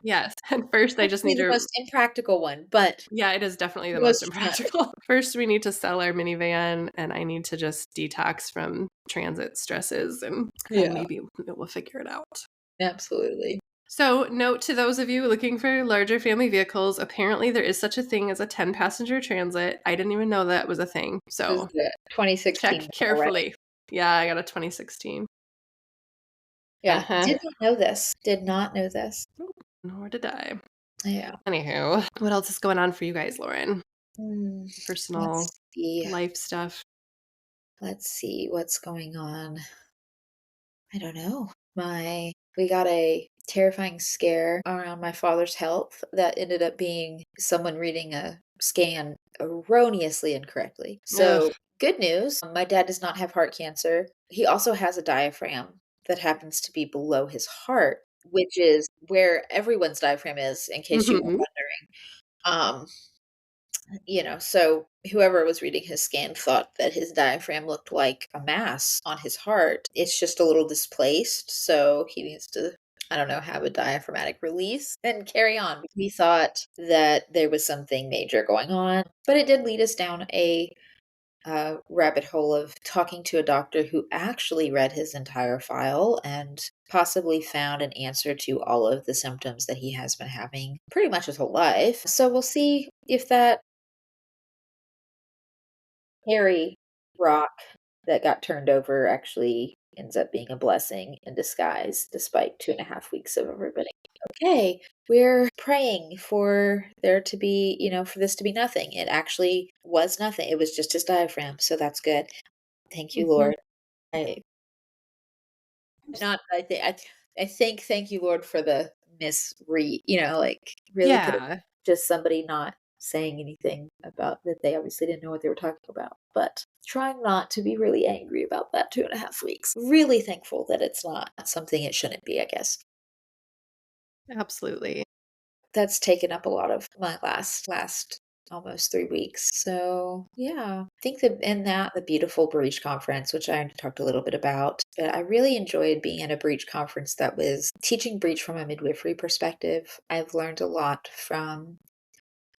Speaker 1: Yes. And first, I just need
Speaker 2: the most impractical one, but
Speaker 1: yeah, it is definitely the most impractical. First, we need to sell our minivan, and I need to just detox from transit stresses, and maybe we'll figure it out.
Speaker 2: Absolutely.
Speaker 1: So, note to those of you looking for larger family vehicles, apparently there is such a thing as a 10-passenger transit. I didn't even know that was a thing. So,
Speaker 2: 2016.
Speaker 1: Check carefully. Right? Yeah, I got a 2016.
Speaker 2: Yeah, did not know this. Did not know this.
Speaker 1: Nor did I.
Speaker 2: Yeah.
Speaker 1: Anywho, what else is going on for you guys, Lauren? Personal life stuff.
Speaker 2: Let's see what's going on. I don't know. We got a terrifying scare around my father's health that ended up being someone reading a scan erroneously incorrectly. So, good news, my dad does not have heart cancer. He also has a diaphragm that happens to be below his heart, which is where everyone's diaphragm is, in case you were wondering. So whoever was reading his scan thought that his diaphragm looked like a mass on his heart. It's just a little displaced, so he needs to, have a diaphragmatic release and carry on. We thought that there was something major going on, but it did lead us down a rabbit hole of talking to a doctor who actually read his entire file and possibly found an answer to all of the symptoms that he has been having pretty much his whole life. So we'll see if that hairy rock that got turned over actually ends up being a blessing in disguise, despite 2.5 weeks of everybody. Okay, we're praying for there to be, for this to be nothing. It actually was nothing. It was just his diaphragm. So that's good. Thank you,
Speaker 1: Mhm.
Speaker 2: Lord. I not I think thank you, Lord, for the misread, like really could have
Speaker 1: Yeah,
Speaker 2: just somebody not saying anything about that they obviously didn't know what they were talking about. But trying not to be really angry about that 2.5 weeks. Really thankful that it's not something it shouldn't be, I guess.
Speaker 1: absolutely.
Speaker 2: That's taken up a lot of my last almost 3 weeks. So yeah, I think that in that the beautiful Breech conference, which I talked a little bit about, but I really enjoyed being at a Breech conference that was teaching Breech from a midwifery perspective. I've learned a lot from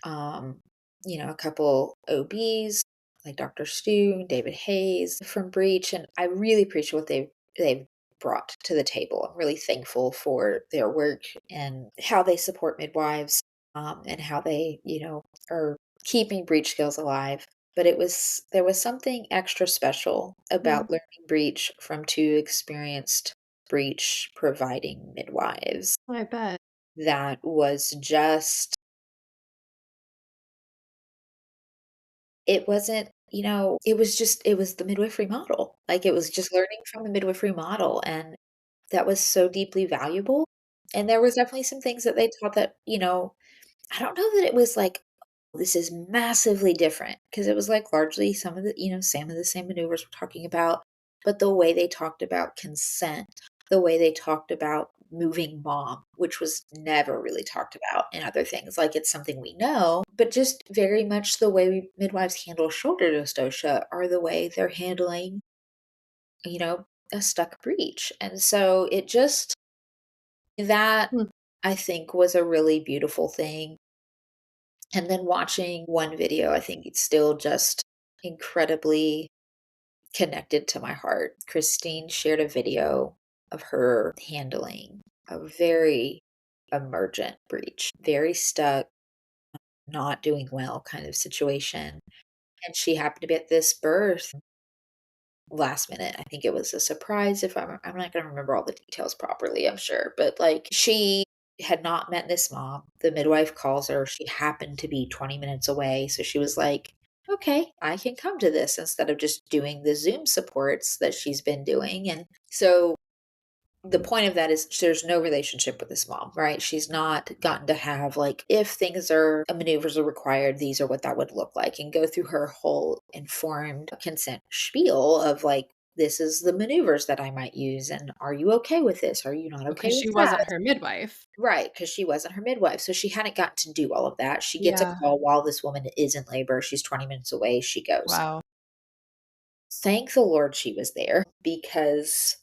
Speaker 2: um, a couple OBs like Dr. Stu, David Hayes from Breach, and I really appreciate what they've brought to the table. I'm really thankful for their work and how they support midwives, and how they, are keeping breech skills alive. But there was something extra special
Speaker 1: Mm,
Speaker 2: about learning breech from two experienced breech providing midwives
Speaker 1: I bet.
Speaker 2: that was just it wasn't, it was the midwifery model. Like, it was just learning from the midwifery model, and that was so deeply valuable, and there was definitely some things that they taught that, I don't know that it was like, "This is massively different," because it was, like, largely some of the same maneuvers we're talking about, but the way they talked about consent, the way they talked about moving mom, which was never really talked about in other things, like, it's something we know, but just very much the way midwives handle shoulder dystocia are the way they're handling, a stuck breech, and so it just that,
Speaker 1: Mm,
Speaker 2: I think, was a really beautiful thing. And then watching one video, I think it's still just incredibly connected to my heart. Christine shared a video of her handling a very emergent breach, very stuck, not doing well kind of situation. And she happened to be at this birth last minute. I think it was a surprise if I'm not gonna remember all the details properly, I'm sure, but, like, she had not met this mom. The midwife calls her, she happened to be 20 minutes away, so she was like, "Okay, I can come to this," instead of just doing the Zoom supports that she's been doing, and so the point of that is there's no relationship with this mom, right? She's not gotten to have like if things are maneuvers are required, these are what that would look like, and go through her whole informed consent spiel of like this is the maneuvers that I might use, and are you okay with this? Are you not okay
Speaker 1: because
Speaker 2: with
Speaker 1: she
Speaker 2: that?
Speaker 1: wasn't her midwife.
Speaker 2: Right, because she wasn't her midwife, so she hadn't gotten to do all of that. She gets a
Speaker 1: Yeah.
Speaker 2: call while this woman is in labor. She's 20 minutes away. She goes.
Speaker 1: Wow.
Speaker 2: Thank the Lord she was there because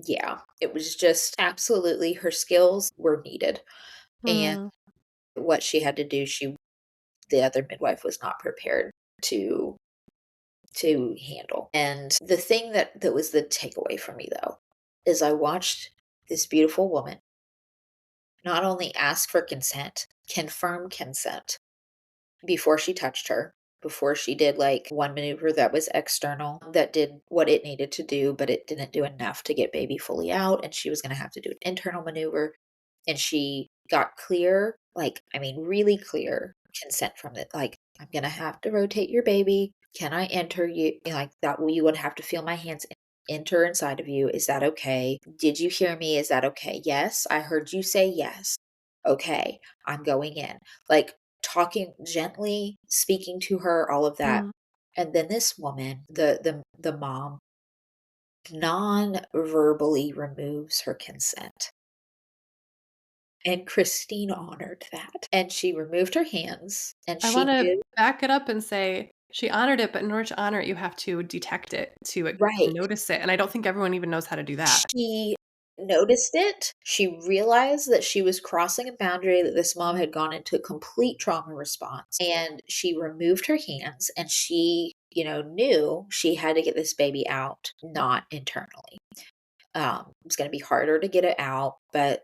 Speaker 2: yeah, it was just absolutely her skills were needed, and
Speaker 1: Mm,
Speaker 2: what she had to do, the other midwife was not prepared to handle. And the thing that was the takeaway for me though, is I watched this beautiful woman not only ask for consent, confirm consent before she touched her, before she did like one maneuver that was external, that did what it needed to do, but it didn't do enough to get baby fully out. And she was going to have to do an internal maneuver. And she got clear, like, I mean, really clear consent from it. Like, I'm going to have to rotate your baby. Can I enter you? Like, that you would have to feel my hands enter inside of you. Is that okay? Did you hear me? Is that okay? Yes. I heard you say yes. Okay. I'm going in. Like, talking gently, speaking to her, all of that.
Speaker 1: mm.
Speaker 2: And then this woman, the mom, non-verbally removes her consent. And Christine honored that. And she removed her hands and
Speaker 1: I
Speaker 2: she
Speaker 1: wanna
Speaker 2: knew
Speaker 1: back it up and say she honored it, but in order to honor it, you have to detect it, to,
Speaker 2: right.
Speaker 1: notice it, and I don't think everyone even knows how to do that.
Speaker 2: She noticed it. She realized that she was crossing a boundary, that this mom had gone into a complete trauma response. And she removed her hands and she knew she had to get this baby out, not internally. It was going to be harder to get it out, but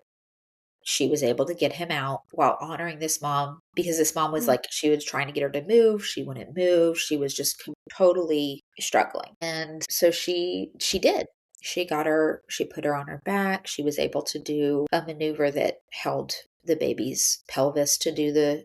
Speaker 2: she was able to get him out while honoring this mom, because this mom was
Speaker 1: Mm.
Speaker 2: like, she was trying to get her to move. She wouldn't move. She was just totally struggling. And so she did. She put her on her back. She was able to do a maneuver that held the baby's pelvis to do the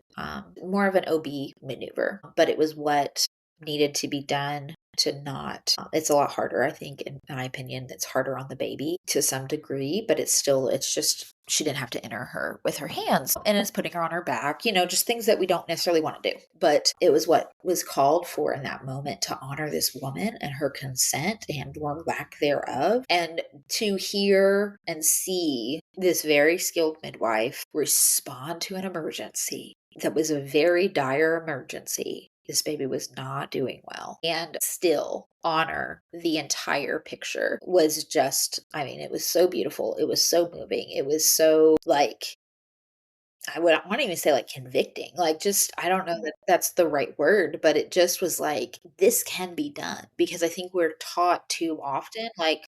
Speaker 2: more of an OB maneuver, but it was what needed to be done to not it's a lot harder, I think, in my opinion. It's harder on the baby to some degree, but it's just she didn't have to enter her with her hands, and it's putting her on her back, just things that we don't necessarily want to do, but it was what was called for in that moment to honor this woman and her consent and or lack thereof, and to hear and see this very skilled midwife respond to an emergency that was a very dire emergency. This baby was not doing well, and still honor the entire picture was just, I mean, it was so beautiful. It was so moving. It was so like, I want to even say like convicting. Like, just, I don't know that that's the right word, but it just was like, this can be done, because I think we're taught too often, like,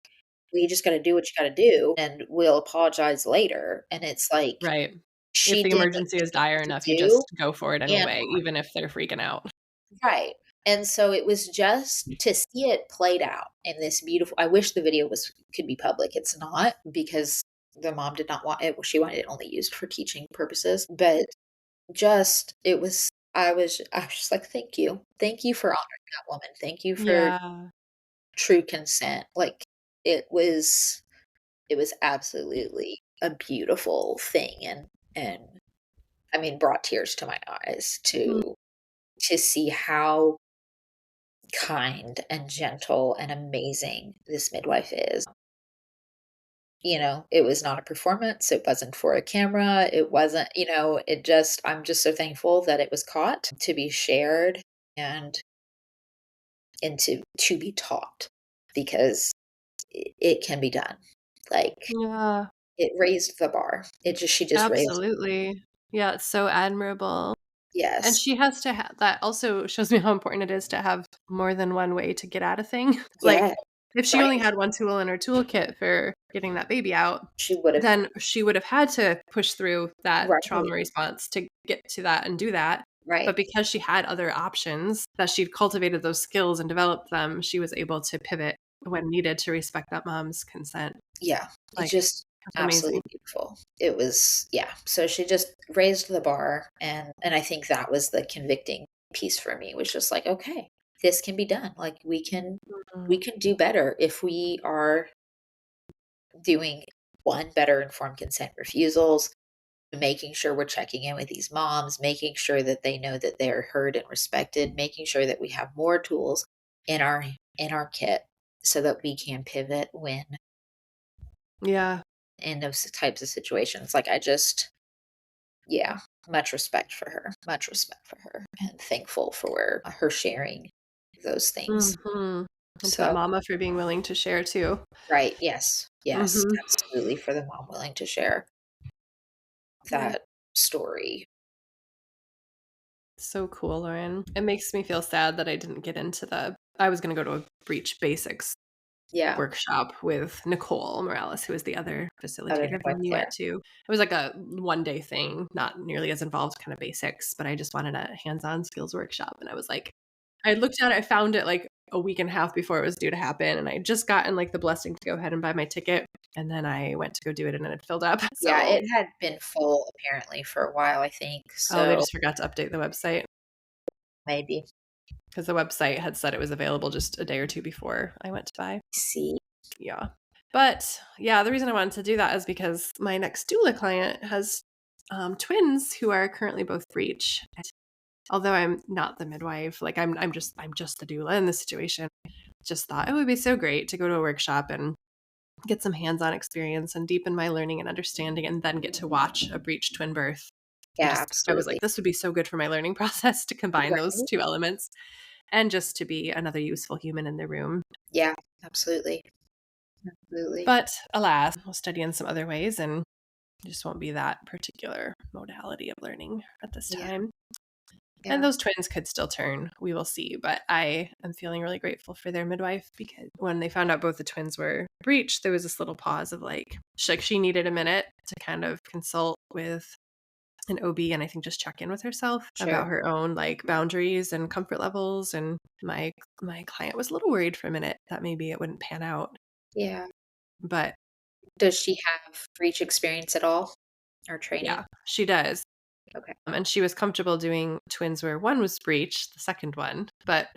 Speaker 2: we just got to do what you got to do and we'll apologize later. And it's like,
Speaker 1: Right. If
Speaker 2: she
Speaker 1: the
Speaker 2: did what
Speaker 1: emergency
Speaker 2: she
Speaker 1: is dire
Speaker 2: needed
Speaker 1: enough,
Speaker 2: to
Speaker 1: you
Speaker 2: do.
Speaker 1: just go for it
Speaker 2: And
Speaker 1: anyway, even if they're freaking out.
Speaker 2: right. And so it was just to see it played out in this beautiful, I wish the video could be public. It's not, because the mom did not want it. She wanted it only used for teaching purposes. But just I was just like, thank you. Thank you for honoring that woman. Thank you for
Speaker 1: Yeah.
Speaker 2: true consent. Like, it was absolutely a beautiful thing, and I mean, brought tears to my eyes
Speaker 1: Mm.
Speaker 2: to see how kind and gentle and amazing this midwife is. It was not a performance. It wasn't for a camera. It wasn't, I'm just so thankful that it was caught to be shared, and to be taught, because it can be done. Like,
Speaker 1: Yeah,
Speaker 2: it raised the bar. She just raised.
Speaker 1: absolutely. Yeah, it's so admirable. And
Speaker 2: Yes.
Speaker 1: she has to have that also shows me how important it is to have more than one way to get at a thing.
Speaker 2: Yeah.
Speaker 1: Like, if she only
Speaker 2: Right.
Speaker 1: had one tool in her toolkit for getting that baby out,
Speaker 2: She would have.
Speaker 1: then she would have had to push through that
Speaker 2: Right.
Speaker 1: trauma response to get to that and do that.
Speaker 2: Right.
Speaker 1: But because she had other options, that she'd cultivated those skills and developed them, she was able to pivot when needed to respect that mom's consent.
Speaker 2: Yeah, it's
Speaker 1: Like,
Speaker 2: just
Speaker 1: that's
Speaker 2: absolutely
Speaker 1: amazing.
Speaker 2: beautiful. It was, yeah. So she just raised the bar, and I think that was the convicting piece for me, was just like, okay, this can be done. Like, we
Speaker 1: Mhm.
Speaker 2: can do better if we are doing one, better informed consent refusals, making sure we're checking in with these moms, making sure that they know that they're heard and respected, making sure that we have more tools in our kit so that we can pivot when
Speaker 1: Yeah.
Speaker 2: in those types of situations. Like, I just, yeah, much respect for her, and thankful for her sharing those things.
Speaker 1: Mhm. And to that
Speaker 2: So,
Speaker 1: mama for being willing to share too.
Speaker 2: right, yes, yes,
Speaker 1: Mhm.
Speaker 2: absolutely, for the mom willing to share
Speaker 1: Right.
Speaker 2: that story.
Speaker 1: So cool, Lauren. It makes me feel sad that I didn't get into I was gonna go to a Breech Basics
Speaker 2: Yeah,
Speaker 1: workshop with Nicole Morales, who was the other
Speaker 2: other
Speaker 1: facilitator the
Speaker 2: midwife
Speaker 1: one you
Speaker 2: there.
Speaker 1: went to. It was like a one-day thing, not nearly as involved, kind of basics, but I just wanted a hands-on skills workshop, and I was like, I looked at it, I found it like a week and a half before it was due to happen, and I had just gotten like the blessing to go ahead and buy my ticket, and then I went to go do it, and then it filled up.
Speaker 2: Yeah,
Speaker 1: So,
Speaker 2: it had been full apparently for a while, I think.
Speaker 1: oh, they
Speaker 2: So
Speaker 1: just forgot to update the website
Speaker 2: maybe
Speaker 1: because the website had said it was available just a day or two before I went to buy.
Speaker 2: see.
Speaker 1: Yeah. But yeah, the reason I wanted to do that is because my next doula client has twins who are currently both breech. Although I'm not the midwife, like I'm just the doula in this situation. Just thought it would be so great to go to a workshop and get some hands-on experience and deepen my learning and understanding, and then get to watch a breech twin birth.
Speaker 2: Yeah,
Speaker 1: I was
Speaker 2: absolutely.
Speaker 1: like, this would be so good for my learning process to combine those
Speaker 2: Right.
Speaker 1: two elements and just to be another useful human in the room.
Speaker 2: Yeah, absolutely. Absolutely.
Speaker 1: But alas, we'll study in some other ways and just won't be that particular modality of learning at this
Speaker 2: Yeah.
Speaker 1: time. And
Speaker 2: Yeah.
Speaker 1: those twins could still turn. We will see. But I am feeling really grateful for their midwife because when they found out both the twins were breech, there was this little pause of like she needed a minute to kind of consult with an OB and I think just check in with herself
Speaker 2: Sure.
Speaker 1: about her own like boundaries and comfort levels. And my client was a little worried for a minute that maybe it wouldn't pan out.
Speaker 2: Yeah.
Speaker 1: But
Speaker 2: Does she have breech experience at all or training?
Speaker 1: yeah, she does.
Speaker 2: Okay.
Speaker 1: And she was comfortable doing twins where one was breech, the second one, but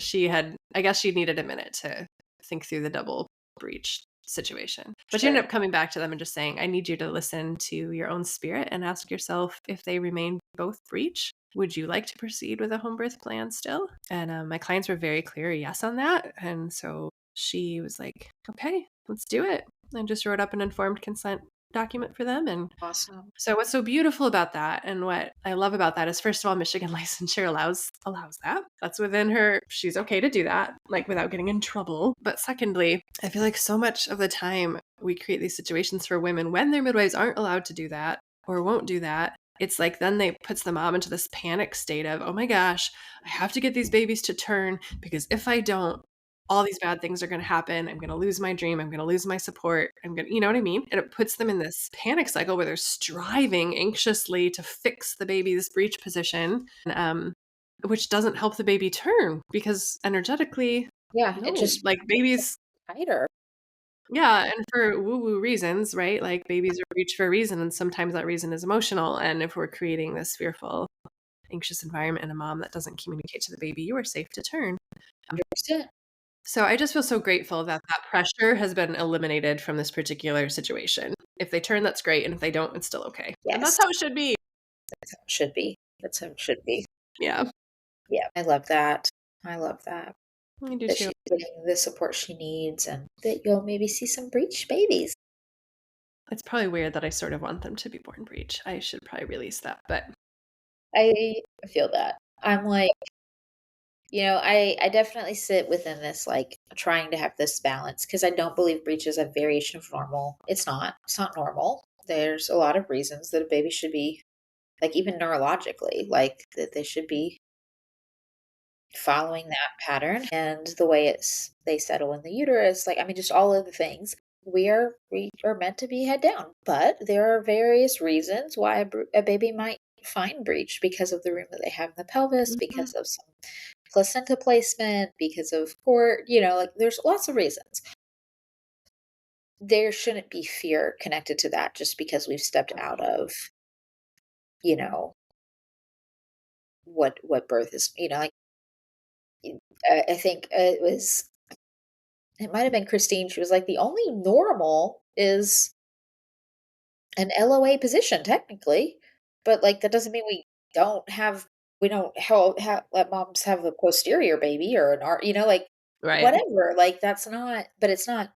Speaker 1: I guess she needed a minute to think through the double breech situation. But she
Speaker 2: Sure.
Speaker 1: ended up coming back to them and just saying, I need you to listen to your own spirit and ask yourself if they remain both breech. Would you like to proceed with a home birth plan still? And my clients were very clear yes on that. And so she was like, okay, let's do it. And just wrote up an informed consent document for them. And
Speaker 2: Awesome.
Speaker 1: so what's so beautiful about that and what I love about that is first of all, Michigan licensure allows that. That's within her. She's okay to do that, like without getting in trouble. But secondly, I feel like so much of the time we create these situations for women when their midwives aren't allowed to do that or won't do that. It's like then they puts the mom into this panic state of, oh my gosh, I have to get these babies to turn because if I don't, all these bad things are going to happen. I'm going to lose my dream. I'm going to lose my support. You know what I mean? And it puts them in this panic cycle where they're striving anxiously to fix the baby's breech position, which doesn't help the baby turn because energetically,
Speaker 2: Yeah, it
Speaker 1: no,
Speaker 2: just
Speaker 1: like babies,
Speaker 2: tighter.
Speaker 1: yeah, and for woo-woo reasons, right? Like babies are breech for a reason, and sometimes that reason is emotional. And if we're creating this fearful, anxious environment in a mom that doesn't communicate to the baby, you are safe to turn.
Speaker 2: 100%.
Speaker 1: So I just feel so grateful that that pressure has been eliminated from this particular situation. If they turn, that's great. And if they don't, it's still okay. And
Speaker 2: Yes,
Speaker 1: that's how it should be.
Speaker 2: that's how it should be. That's how it should be.
Speaker 1: Yeah,
Speaker 2: Yeah, I love that. I love that.
Speaker 1: I do
Speaker 2: That
Speaker 1: too.
Speaker 2: she's getting the support she needs and that you'll maybe see some breech babies.
Speaker 1: It's probably weird that I sort of want them to be born breech. I should probably release that. But
Speaker 2: I feel that. I'm like, I definitely sit within this, like, trying to have this balance because I don't believe breech is a variation of normal. It's not. It's not normal. There's a lot of reasons that a baby should be, like, even neurologically, like, that they should be following that pattern and the way they settle in the uterus, like, I mean, just all of the things. We are meant to be head down, but there are various reasons why a baby might find breech because of the room that they have in the pelvis,
Speaker 1: mhm,
Speaker 2: because of some placenta placement, because of cord, like there's lots of reasons. There shouldn't be fear connected to that just because we've stepped out of, you know, what birth is, like I think it might have been Christine. She was like, the only normal is an LOA position, technically, but like that doesn't mean we don't let moms have a posterior baby or an art, like
Speaker 1: right.
Speaker 2: whatever. Like that's not, but it's not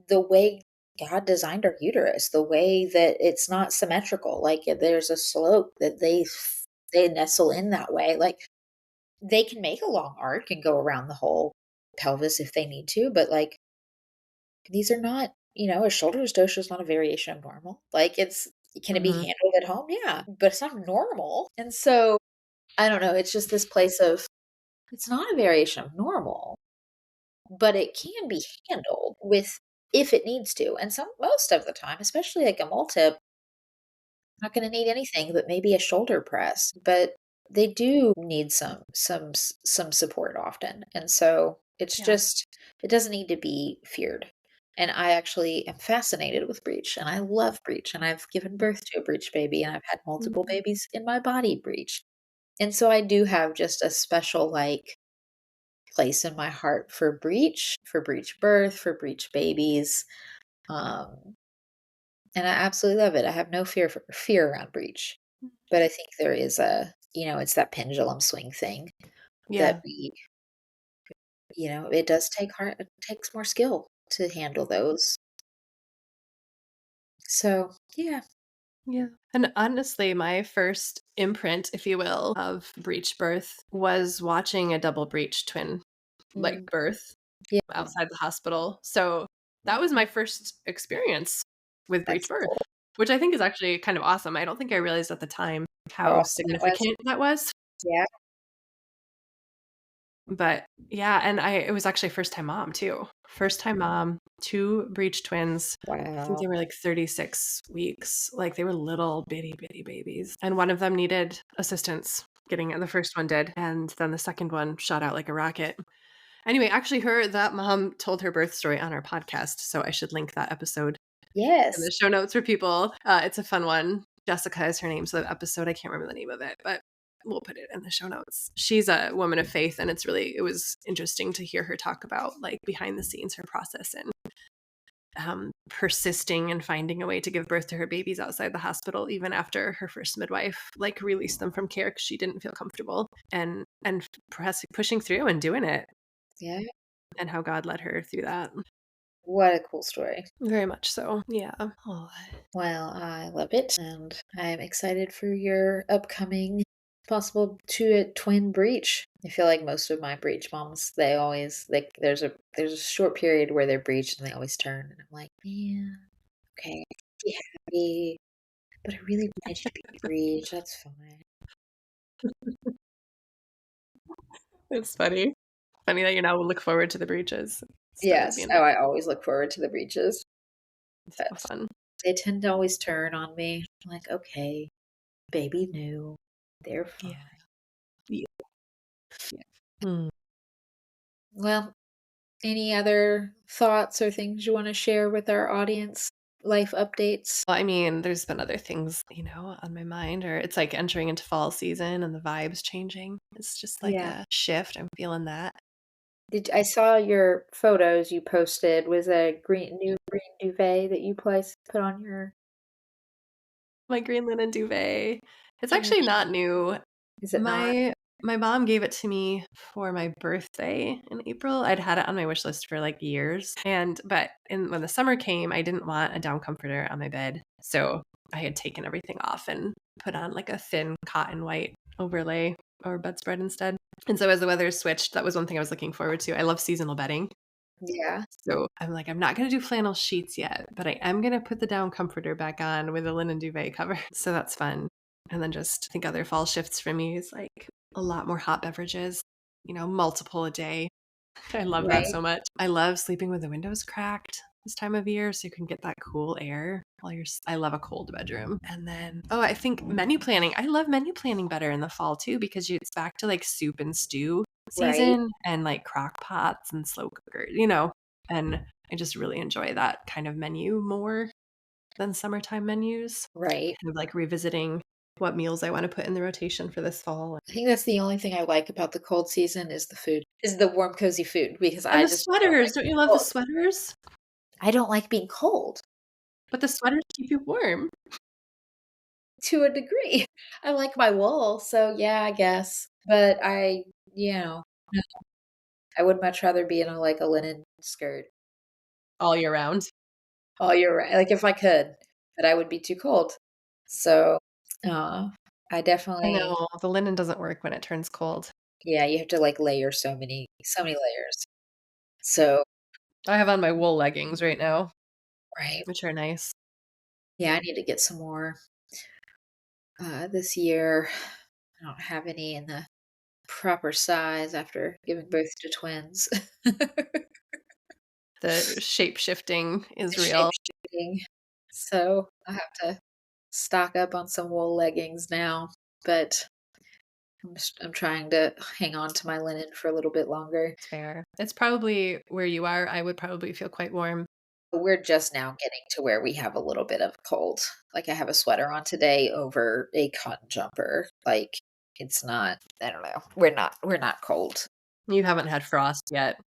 Speaker 2: the way God designed our uterus, the way that it's not symmetrical. Like there's a slope that they nestle in that way. Like they can make a long arc and go around the whole pelvis if they need to, but like these are not, a shoulder dystocia is not a variation of normal. Like can it be
Speaker 1: Hmm.
Speaker 2: handled at home? Yeah, but it's not normal. And so I don't know. It's just this place of it's not a variation of normal, but it can be handled with if it needs to. And most of the time, especially like a multip, not going to need anything but maybe a shoulder press. But they do need some support often. And so
Speaker 1: Yeah.
Speaker 2: it doesn't need to be feared. And I actually am fascinated with breech and I love breech and I've given birth to a breech baby and I've had multiple
Speaker 1: Mhm.
Speaker 2: babies in my body breech. And so I do have just a special like place in my heart for breech birth, for breech babies. Um and I absolutely love it. I have no fear around breech. But I think there is it's that pendulum swing thing that
Speaker 1: Yeah.
Speaker 2: it does take heart it takes more skill to handle those. So, yeah.
Speaker 1: Yeah. And honestly, my first imprint, if you will, of breech birth was watching a double breech twin like
Speaker 2: Mm,
Speaker 1: birth
Speaker 2: yeah,
Speaker 1: outside the hospital. So that was my first experience with breech
Speaker 2: that's
Speaker 1: birth,
Speaker 2: cool.
Speaker 1: which I think is actually kind of awesome. I don't think I realized at the time
Speaker 2: How
Speaker 1: how
Speaker 2: awesome that was.
Speaker 1: significant that was.
Speaker 2: Yeah.
Speaker 1: But yeah, and it was actually first time mom too. First time mom, 2 breech twins. I think
Speaker 2: Wow.
Speaker 1: they were like 36 weeks. Like they were little bitty bitty babies. And one of them needed assistance getting it. The first one did, and then the second one shot out like a rocket. Anyway, actually that mom told her birth story on our podcast, so I should link that episode in
Speaker 2: Yes.
Speaker 1: the show notes for people. It's a fun one. Jessica is her name, so the episode, I can't remember the name of it, but we'll put it in the show notes. She's a woman of faith, and it was interesting to hear her talk about like behind the scenes, her process and persisting and finding a way to give birth to her babies outside the hospital, even after her first midwife like released them from care because she didn't feel comfortable, and pushing through and doing it,
Speaker 2: Yeah.
Speaker 1: and how God led her through that.
Speaker 2: What a cool story.
Speaker 1: Very much so. Yeah. Oh.
Speaker 2: Well, I love it, and I'm excited for your upcoming possible twin breech. I feel like most of my breech moms, they always like there's a short period where they're breech and they always turn, and I'm like, yeah, okay, be happy, but I really wanted you to be breech. That's fine.
Speaker 1: It's funny. Funny that you now look forward to the breaches instead of
Speaker 2: Yes.
Speaker 1: being
Speaker 2: Oh,
Speaker 1: like,
Speaker 2: I always look forward to the breeches,
Speaker 1: it's so
Speaker 2: but
Speaker 1: fun.
Speaker 2: they tend to always turn on me. I'm like, okay, baby new, they're
Speaker 1: Yeah.
Speaker 2: fine.
Speaker 1: Yeah. Yeah. Mm.
Speaker 2: Well, any other thoughts or things you want to share with our audience? Life updates?
Speaker 1: Well, I mean, there's been other things, on my mind, or it's like entering into fall season and the vibes changing. It's just like
Speaker 2: Yeah.
Speaker 1: a shift. I'm feeling that.
Speaker 2: I saw your photos you posted. Was a new green duvet that you put on your
Speaker 1: My green linen duvet. It's actually
Speaker 2: gosh,
Speaker 1: not new.
Speaker 2: is it not?
Speaker 1: My mom gave it to me for my birthday in April. I'd had it on my wish list for like years. When the summer came, I didn't want a down comforter on my bed. So I had taken everything off and put on like a thin cotton white overlay or bedspread instead. And so as the weather switched, that was one thing I was looking forward to. I love seasonal bedding.
Speaker 2: Yeah.
Speaker 1: So I'm like, I'm not going to do flannel sheets yet, but I am going to put the down comforter back on with a linen duvet cover. So that's fun. And then just I think other fall shifts for me is like a lot more hot beverages, multiple a day. I love that
Speaker 2: Right.
Speaker 1: so much. I love sleeping with the windows cracked this time of year so you can get that cool air I love a cold bedroom. And then, I think menu planning. I love menu planning better in the fall too because it's back to like soup and stew
Speaker 2: Right.
Speaker 1: season and like crock pots and slow cookers, and I just really enjoy that kind of menu more than summertime menus.
Speaker 2: Right.
Speaker 1: Kind of like revisiting what meals I want to put in the rotation for this fall.
Speaker 2: I think that's the only thing I like about the cold season is the food, is the warm, cozy food because
Speaker 1: And
Speaker 2: I
Speaker 1: the
Speaker 2: just don't like
Speaker 1: sweaters. Don't you love the
Speaker 2: cold.
Speaker 1: sweaters?
Speaker 2: I don't like being cold
Speaker 1: But the sweaters keep you warm.
Speaker 2: to a degree. I like my wool, so yeah, I guess. But no, I would much rather be in a linen skirt
Speaker 1: All year round.
Speaker 2: all year round, like if I could, but I would be too cold. So, uh, I
Speaker 1: I
Speaker 2: definitely,
Speaker 1: know. The linen doesn't work when it turns cold.
Speaker 2: yeah, you have to like layer so many layers. So,
Speaker 1: I have on my wool leggings right now,
Speaker 2: right.
Speaker 1: which are nice.
Speaker 2: Yeah, I need to get some more this year. I don't have any in the proper size after giving birth to twins.
Speaker 1: The shape shifting is
Speaker 2: Shape
Speaker 1: real.
Speaker 2: shifting. So, I have to stock up on some wool leggings now, but I'm trying to hang on to my linen for a little bit longer.
Speaker 1: It's fair. It's probably where you are. I would probably feel quite warm.
Speaker 2: We're just now getting to where we have a little bit of cold. Like I have a sweater on today over a cotton jumper. Like it's not, I don't know. We're not cold.
Speaker 1: You haven't had frost yet.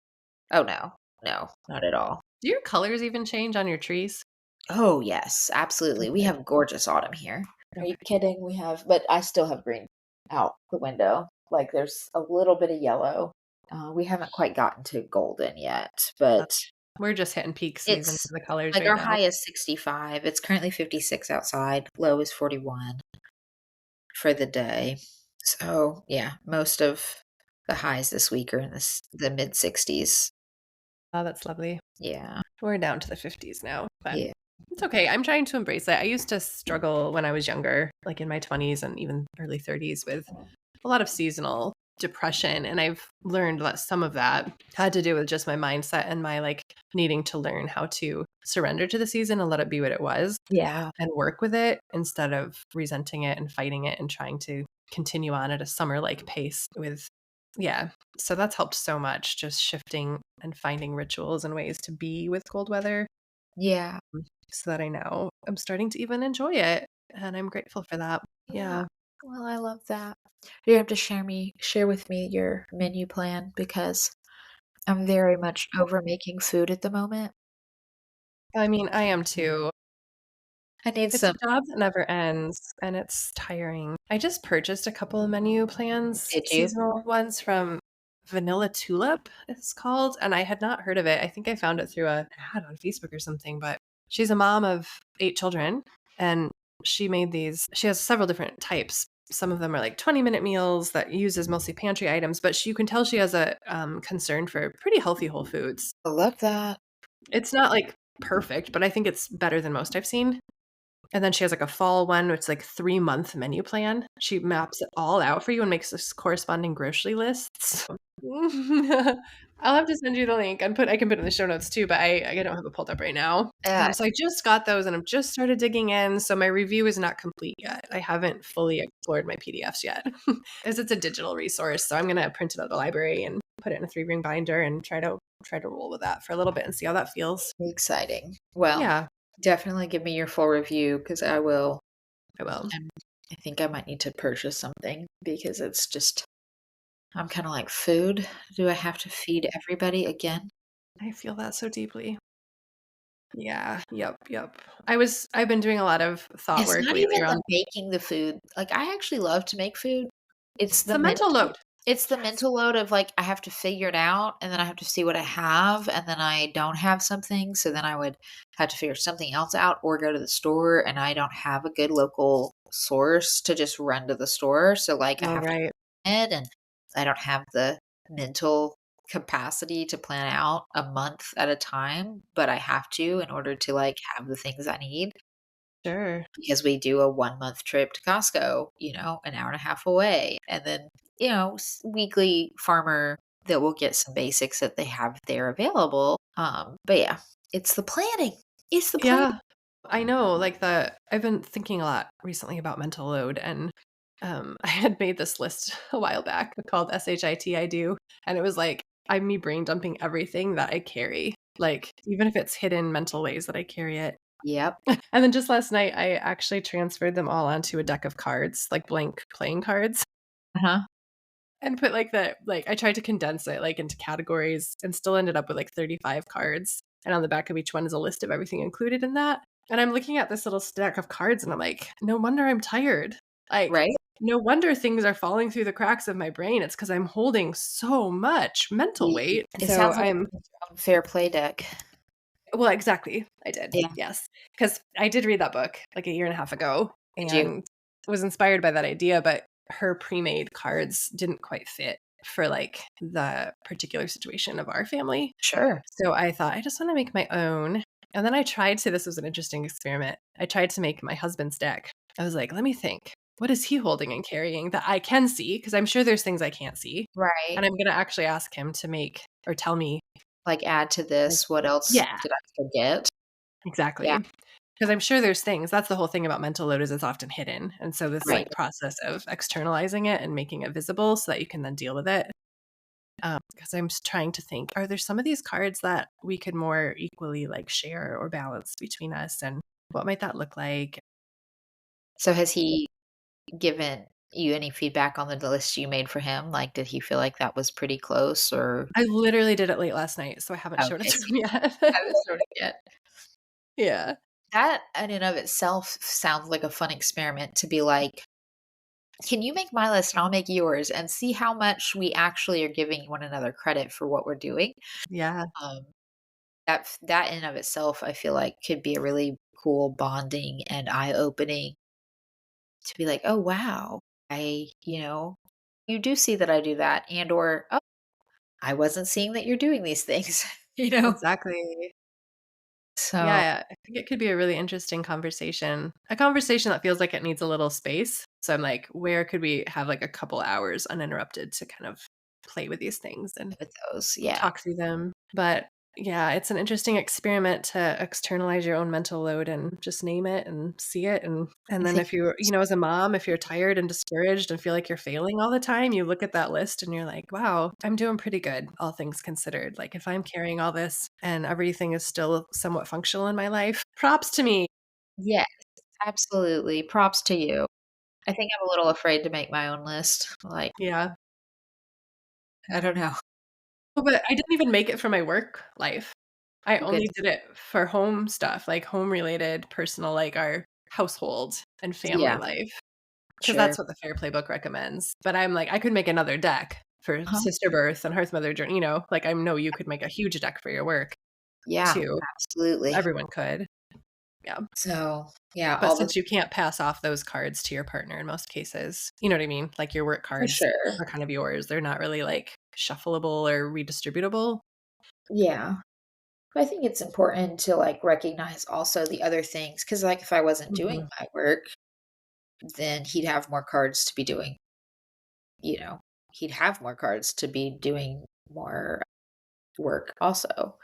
Speaker 2: Oh no. No, not at all.
Speaker 1: Do your colors even change on your trees?
Speaker 2: Oh yes, absolutely. We
Speaker 1: Okay.
Speaker 2: have gorgeous autumn here. Are you
Speaker 1: Okay.
Speaker 2: kidding? But I still have green out the window. Like there's a little bit of yellow. We haven't quite gotten to golden yet, but
Speaker 1: We're just hitting peak season
Speaker 2: it's
Speaker 1: for the colors
Speaker 2: like
Speaker 1: right
Speaker 2: our
Speaker 1: now.
Speaker 2: high is 65. It's currently 56 outside. Low is 41 for the day. So, yeah, most of the highs this week are in the mid 60s.
Speaker 1: Oh, that's lovely.
Speaker 2: Yeah.
Speaker 1: We're down to the 50s now, but
Speaker 2: Yeah.
Speaker 1: it's okay. I'm trying to embrace it. I used to struggle when I was younger, like in my 20s and even early 30s, with a lot of seasonal depression. And I've learned that some of that had to do with just my mindset and my like needing to learn how to surrender to the season and let it be what it was
Speaker 2: Yeah.
Speaker 1: and work with it instead of resenting it and fighting it and trying to continue on at a summer like pace with, yeah. So that's helped so much, just shifting and finding rituals and ways to be with cold weather
Speaker 2: Yeah.
Speaker 1: so that I know I'm starting to even enjoy it. And I'm grateful for that.
Speaker 2: Yeah.
Speaker 1: Yeah.
Speaker 2: Well, I love that. You have to share with me your menu plan because I'm very much over making food at the moment.
Speaker 1: I mean, I am too.
Speaker 2: I need
Speaker 1: It's a
Speaker 2: some.
Speaker 1: job that never ends, and it's tiring. I just purchased a couple of menu plans,
Speaker 2: Did you?
Speaker 1: seasonal ones from Vanilla Tulip, it's called, and I had not heard of it. I think I found it through a ad on Facebook or something, but she's a mom of 8 children, and she made these. She has several different types. Some of them are like 20-minute meals that uses mostly pantry items, but you can tell she has a concern for pretty healthy whole foods.
Speaker 2: I love that.
Speaker 1: It's not like perfect, but I think it's better than most I've seen. And then she has like a fall one, which is like 3-month menu plan. She maps it all out for you and makes this corresponding grocery lists. I'll have to send you the link and I can put it in the show notes too, but I don't have it pulled up right now.
Speaker 2: Yeah,
Speaker 1: So I just got those and I've just started digging in. So my review is not complete yet. I haven't fully explored my PDFs yet, as it's a digital resource. So I'm gonna print it at the library and put it in a 3-ring binder and try to roll with that for a little bit and see how that feels.
Speaker 2: exciting. Well,
Speaker 1: Yeah,
Speaker 2: definitely give me your full review because I will.
Speaker 1: I will.
Speaker 2: I think I might need to purchase something because it's just, I'm kind of like food. Do I have to feed everybody again?
Speaker 1: I feel that so deeply. Yeah. Yep. I've been doing a lot of thought
Speaker 2: It's
Speaker 1: work
Speaker 2: not
Speaker 1: lately
Speaker 2: even the
Speaker 1: around
Speaker 2: making the food. Like, I actually love to make food. It's
Speaker 1: it's
Speaker 2: the
Speaker 1: the mental
Speaker 2: mental
Speaker 1: load.
Speaker 2: it's the
Speaker 1: Yes.
Speaker 2: mental load of, like, I have to figure it out, and then I have to see what I have, and then I don't have something, so then I would have to figure something else out or go to the store, and I don't have a good local source to just run to the store, so, like, I
Speaker 1: All
Speaker 2: have to
Speaker 1: right.
Speaker 2: plan it, and I don't have the mental capacity to plan out a month at a time, but I have to in order to, like, have the things I need
Speaker 1: Sure.
Speaker 2: because we do a 1 month trip to Costco, an hour and a half away. And then, weekly farmer that will get some basics that they have there available. But yeah, it's the planning. It's the plan.
Speaker 1: Yeah. I know, like I've been thinking a lot recently about mental load and I had made this list a while back called SHIT I do. And it was like I'm me brain dumping everything that I carry. Like even if it's hidden mental ways that I carry it.
Speaker 2: Yep.
Speaker 1: And then just last night I actually transferred them all onto a deck of cards, like blank playing cards.
Speaker 2: Uh-huh.
Speaker 1: And put I tried to condense it like into categories and still ended up with like 35 cards. And on the back of each one is a list of everything included in that. And I'm looking at this little stack of cards and I'm like, no wonder I'm tired. Like,
Speaker 2: Right?
Speaker 1: no wonder things are falling through the cracks of my brain. It's because I'm holding so much mental weight.
Speaker 2: It
Speaker 1: So
Speaker 2: sounds like
Speaker 1: I'm,
Speaker 2: a fair play deck.
Speaker 1: well, exactly. I did.
Speaker 2: Yeah.
Speaker 1: Yes. Because I did read that book like a year and a half ago
Speaker 2: Did you?
Speaker 1: and was inspired by that idea, but her pre-made cards didn't quite fit for like the particular situation of our family.
Speaker 2: Sure.
Speaker 1: So I thought I just want to make my own. And then this was an interesting experiment. I tried to make my husband's deck. I was like, let me think. What is he holding and carrying that I can see? Because I'm sure there's things I can't see.
Speaker 2: Right.
Speaker 1: And I'm going to actually ask him to make or tell me.
Speaker 2: Like, add to
Speaker 1: Like,
Speaker 2: this. What else
Speaker 1: yeah,
Speaker 2: did I forget? Yeah.
Speaker 1: exactly. Because I'm sure there's things. That's the whole thing about mental load is it's often hidden. And so this
Speaker 2: Right.
Speaker 1: like process of externalizing it and making it visible so that you can then deal with it. Because I'm trying to think, are there some of these cards that we could more equally like share or balance between us, and what might that look like?
Speaker 2: So has he given you any feedback on the list you made for him? Like, did he feel like that was pretty close or
Speaker 1: I literally did it late last night, so I haven't showed it
Speaker 2: okay,
Speaker 1: to
Speaker 2: so
Speaker 1: him yet.
Speaker 2: you haven't showed it yet.
Speaker 1: Yeah.
Speaker 2: That in and of itself sounds like a fun experiment to be like, "Can you make my list and I'll make yours and see how much we actually are giving one another credit for what we're doing?"
Speaker 1: Yeah.
Speaker 2: Um, that in and of itself, I feel like could be a really cool bonding and eye-opening to be like, "Oh, wow. You do see that I do that," and or, "Oh, I wasn't seeing that you're doing these things." You know?
Speaker 1: Exactly.
Speaker 2: So
Speaker 1: Yeah, I think it could be a really interesting conversation. A conversation that feels like it needs a little space So I'm like, where could we have like a couple hours uninterrupted to kind of play with these things and
Speaker 2: With those, yeah.
Speaker 1: talk through them? But yeah, it's an interesting experiment to externalize your own mental load and just name it and see it. And
Speaker 2: I
Speaker 1: then
Speaker 2: think
Speaker 1: if you're, as a mom, if you're tired and discouraged and feel like you're failing all the time, you look at that list and you're like, wow, I'm doing pretty good, all things considered. Like if I'm carrying all this and everything is still somewhat functional in my life, props to me.
Speaker 2: yes, absolutely. Props to you. I think I'm a little afraid to make my own list. Like,
Speaker 1: Yeah.
Speaker 2: I don't know.
Speaker 1: Oh, but I didn't even make it for my work life. I
Speaker 2: Oh, good.
Speaker 1: only did it for home stuff, like home related, personal, like our household and family
Speaker 2: Yeah,
Speaker 1: life. Because
Speaker 2: sure.
Speaker 1: that's what the Fair Playbook recommends. But I'm like, I could make another deck for
Speaker 2: Uh-huh.
Speaker 1: sister birth and hearth mother journey, like I know you could make a huge deck for your work
Speaker 2: Yeah,
Speaker 1: too.
Speaker 2: absolutely.
Speaker 1: Everyone could. Yeah.
Speaker 2: So, yeah,
Speaker 1: But
Speaker 2: all this
Speaker 1: since you can't pass off those cards to your partner in most cases, you know what I mean? Like your work
Speaker 2: for
Speaker 1: cards
Speaker 2: sure.
Speaker 1: are kind of yours. They're not really like shuffleable or redistributable.
Speaker 2: Yeah. But I think it's important to like recognize also the other things because, like, if I wasn't doing
Speaker 1: Mhm.
Speaker 2: my work, then he'd have more cards to be doing, you know, he'd have more cards to be doing more work also,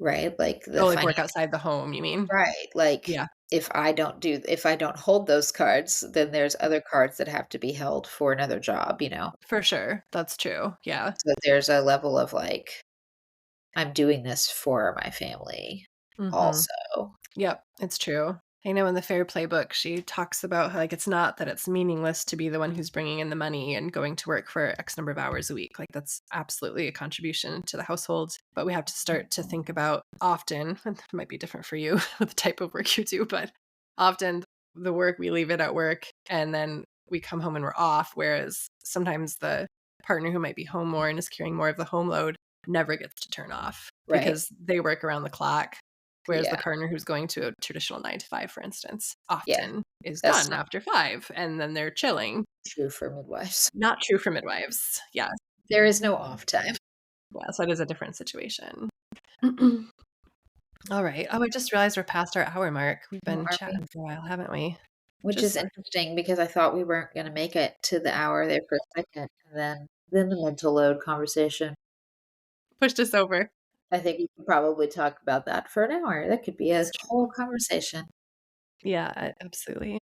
Speaker 2: right? Like the
Speaker 1: Oh, like work
Speaker 2: financial,
Speaker 1: outside the home, you mean?
Speaker 2: right? Like
Speaker 1: Yeah,
Speaker 2: if I don't hold those cards, then there's other cards that have to be held for another job.
Speaker 1: for sure. That's true. Yeah.
Speaker 2: So there's a level of like, I'm doing this for my family
Speaker 1: Mhm.
Speaker 2: also.
Speaker 1: Yep, it's true. I know in the Fair Playbook, she talks about how, like, it's not that it's meaningless to be the one who's bringing in the money and going to work for X number of hours a week. Like, that's absolutely a contribution to the household. But we have to start to think about often, and it might be different for you with the type of work you do, but often the work, we leave it at work and then we come home and we're off. Whereas sometimes the partner who might be home more and is carrying more of the home load never gets to turn off
Speaker 2: Right.
Speaker 1: because they work around the clock. Whereas the
Speaker 2: Yeah.
Speaker 1: partner who's going to a traditional 9 to 5, for instance,
Speaker 2: Yeah.
Speaker 1: often is
Speaker 2: That's
Speaker 1: done
Speaker 2: not
Speaker 1: after 5, and then they're chilling.
Speaker 2: true for midwives.
Speaker 1: Not true for midwives. Yes.
Speaker 2: There is no off time.
Speaker 1: Yes, that is a different situation. All right. Oh, I just realized we're past our hour mark. We've
Speaker 2: Oh,
Speaker 1: been
Speaker 2: are we?
Speaker 1: chatting for a while, haven't we?
Speaker 2: Which is
Speaker 1: Just
Speaker 2: interesting because I thought we weren't gonna make it to the hour there for a second, and then the mental load conversation.
Speaker 1: pushed us over.
Speaker 2: I think we could probably talk about that for an hour. That could be a
Speaker 1: It's true.
Speaker 2: whole conversation.
Speaker 1: Yeah, absolutely.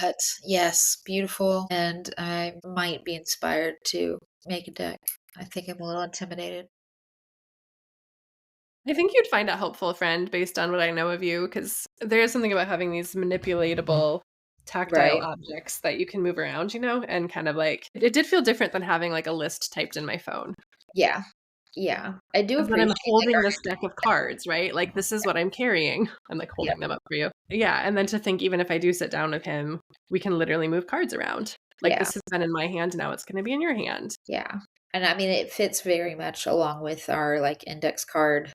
Speaker 2: But yes, beautiful, and I might be inspired to make a deck. I think I'm a little intimidated.
Speaker 1: I think you'd find a helpful friend based on what I know of you, because there is something about having these manipulatable tactile
Speaker 2: Right.
Speaker 1: objects that you can move around, and kind of like it did feel different than having like a list typed in my phone.
Speaker 2: Yeah. Yeah. I do
Speaker 1: Because then I'm
Speaker 2: appreciate like
Speaker 1: holding
Speaker 2: our
Speaker 1: this deck of cards, right? Like, this is what I'm carrying. I'm, like,
Speaker 2: yeah,
Speaker 1: holding them up for you. Yeah, and then to think even if I do sit down with him, we can literally move cards around. Like,
Speaker 2: yeah,
Speaker 1: this has been in my hand, now it's gonna be in your hand.
Speaker 2: yeah. And I mean, it fits very much along with our like index card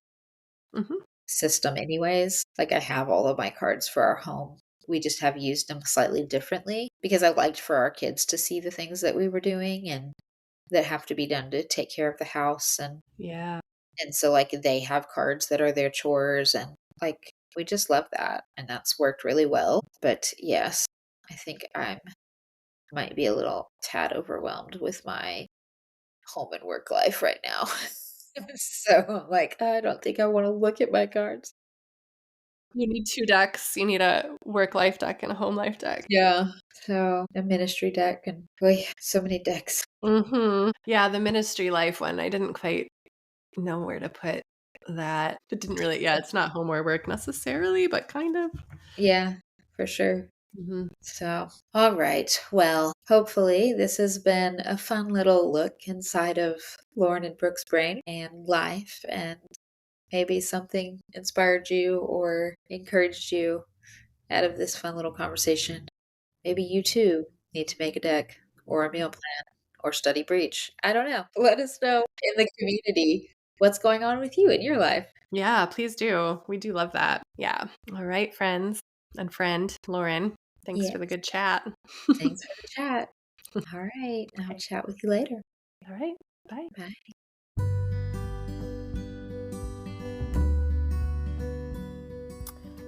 Speaker 1: Mhm.
Speaker 2: system anyways. Like I have all of my cards for our home. We just have used them slightly differently because I liked for our kids to see the things that we were doing and that have to be done to take care of the house
Speaker 1: Yeah.
Speaker 2: and so like they have cards that are their chores and like we just love that and that's worked really well. But yes, I think I might be a little tad overwhelmed with my home and work life right now. So I'm like, I don't think I want to look at my cards.
Speaker 1: You need 2 decks. You need a work life deck and a home life deck.
Speaker 2: Yeah. So a ministry deck and boy, so many decks.
Speaker 1: Mhm. Yeah, the ministry life one, I didn't quite know where to put that. It didn't really it's not home or work necessarily, but kind of.
Speaker 2: Yeah, for sure.
Speaker 1: Mhm.
Speaker 2: So, all right. Well, hopefully this has been a fun little look inside of Lauren and Brooke's brain and life, and maybe something inspired you or encouraged you out of this fun little conversation. Maybe you too need to make a deck or a meal plan or study Breech. I don't know. Let us know in the community what's going on with you in your life.
Speaker 1: Yeah, please do. We do love that. Yeah. All right, friends and friend Lauren. Thanks
Speaker 2: Yeah.
Speaker 1: for the good chat.
Speaker 2: Thanks for the chat. All right. I'll
Speaker 1: Okay.
Speaker 2: chat with you later.
Speaker 1: All right. Bye.
Speaker 2: Bye.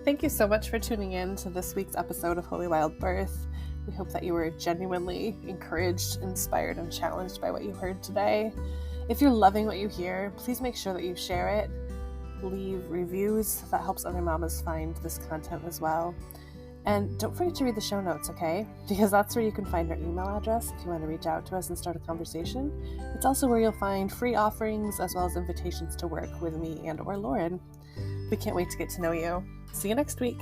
Speaker 3: Thank you so much for tuning in to this week's episode of Holy Wild Birth. We hope that you were genuinely encouraged, inspired, and challenged by what you heard today. If you're loving what you hear, please make sure that you share it. Leave reviews. That helps other mamas find this content as well. And don't forget to read the show notes, okay? Because that's where you can find our email address if you want to reach out to us and start a conversation. It's also where you'll find free offerings as well as invitations to work with me and or Lauren. We can't wait to get to know you. See you next week.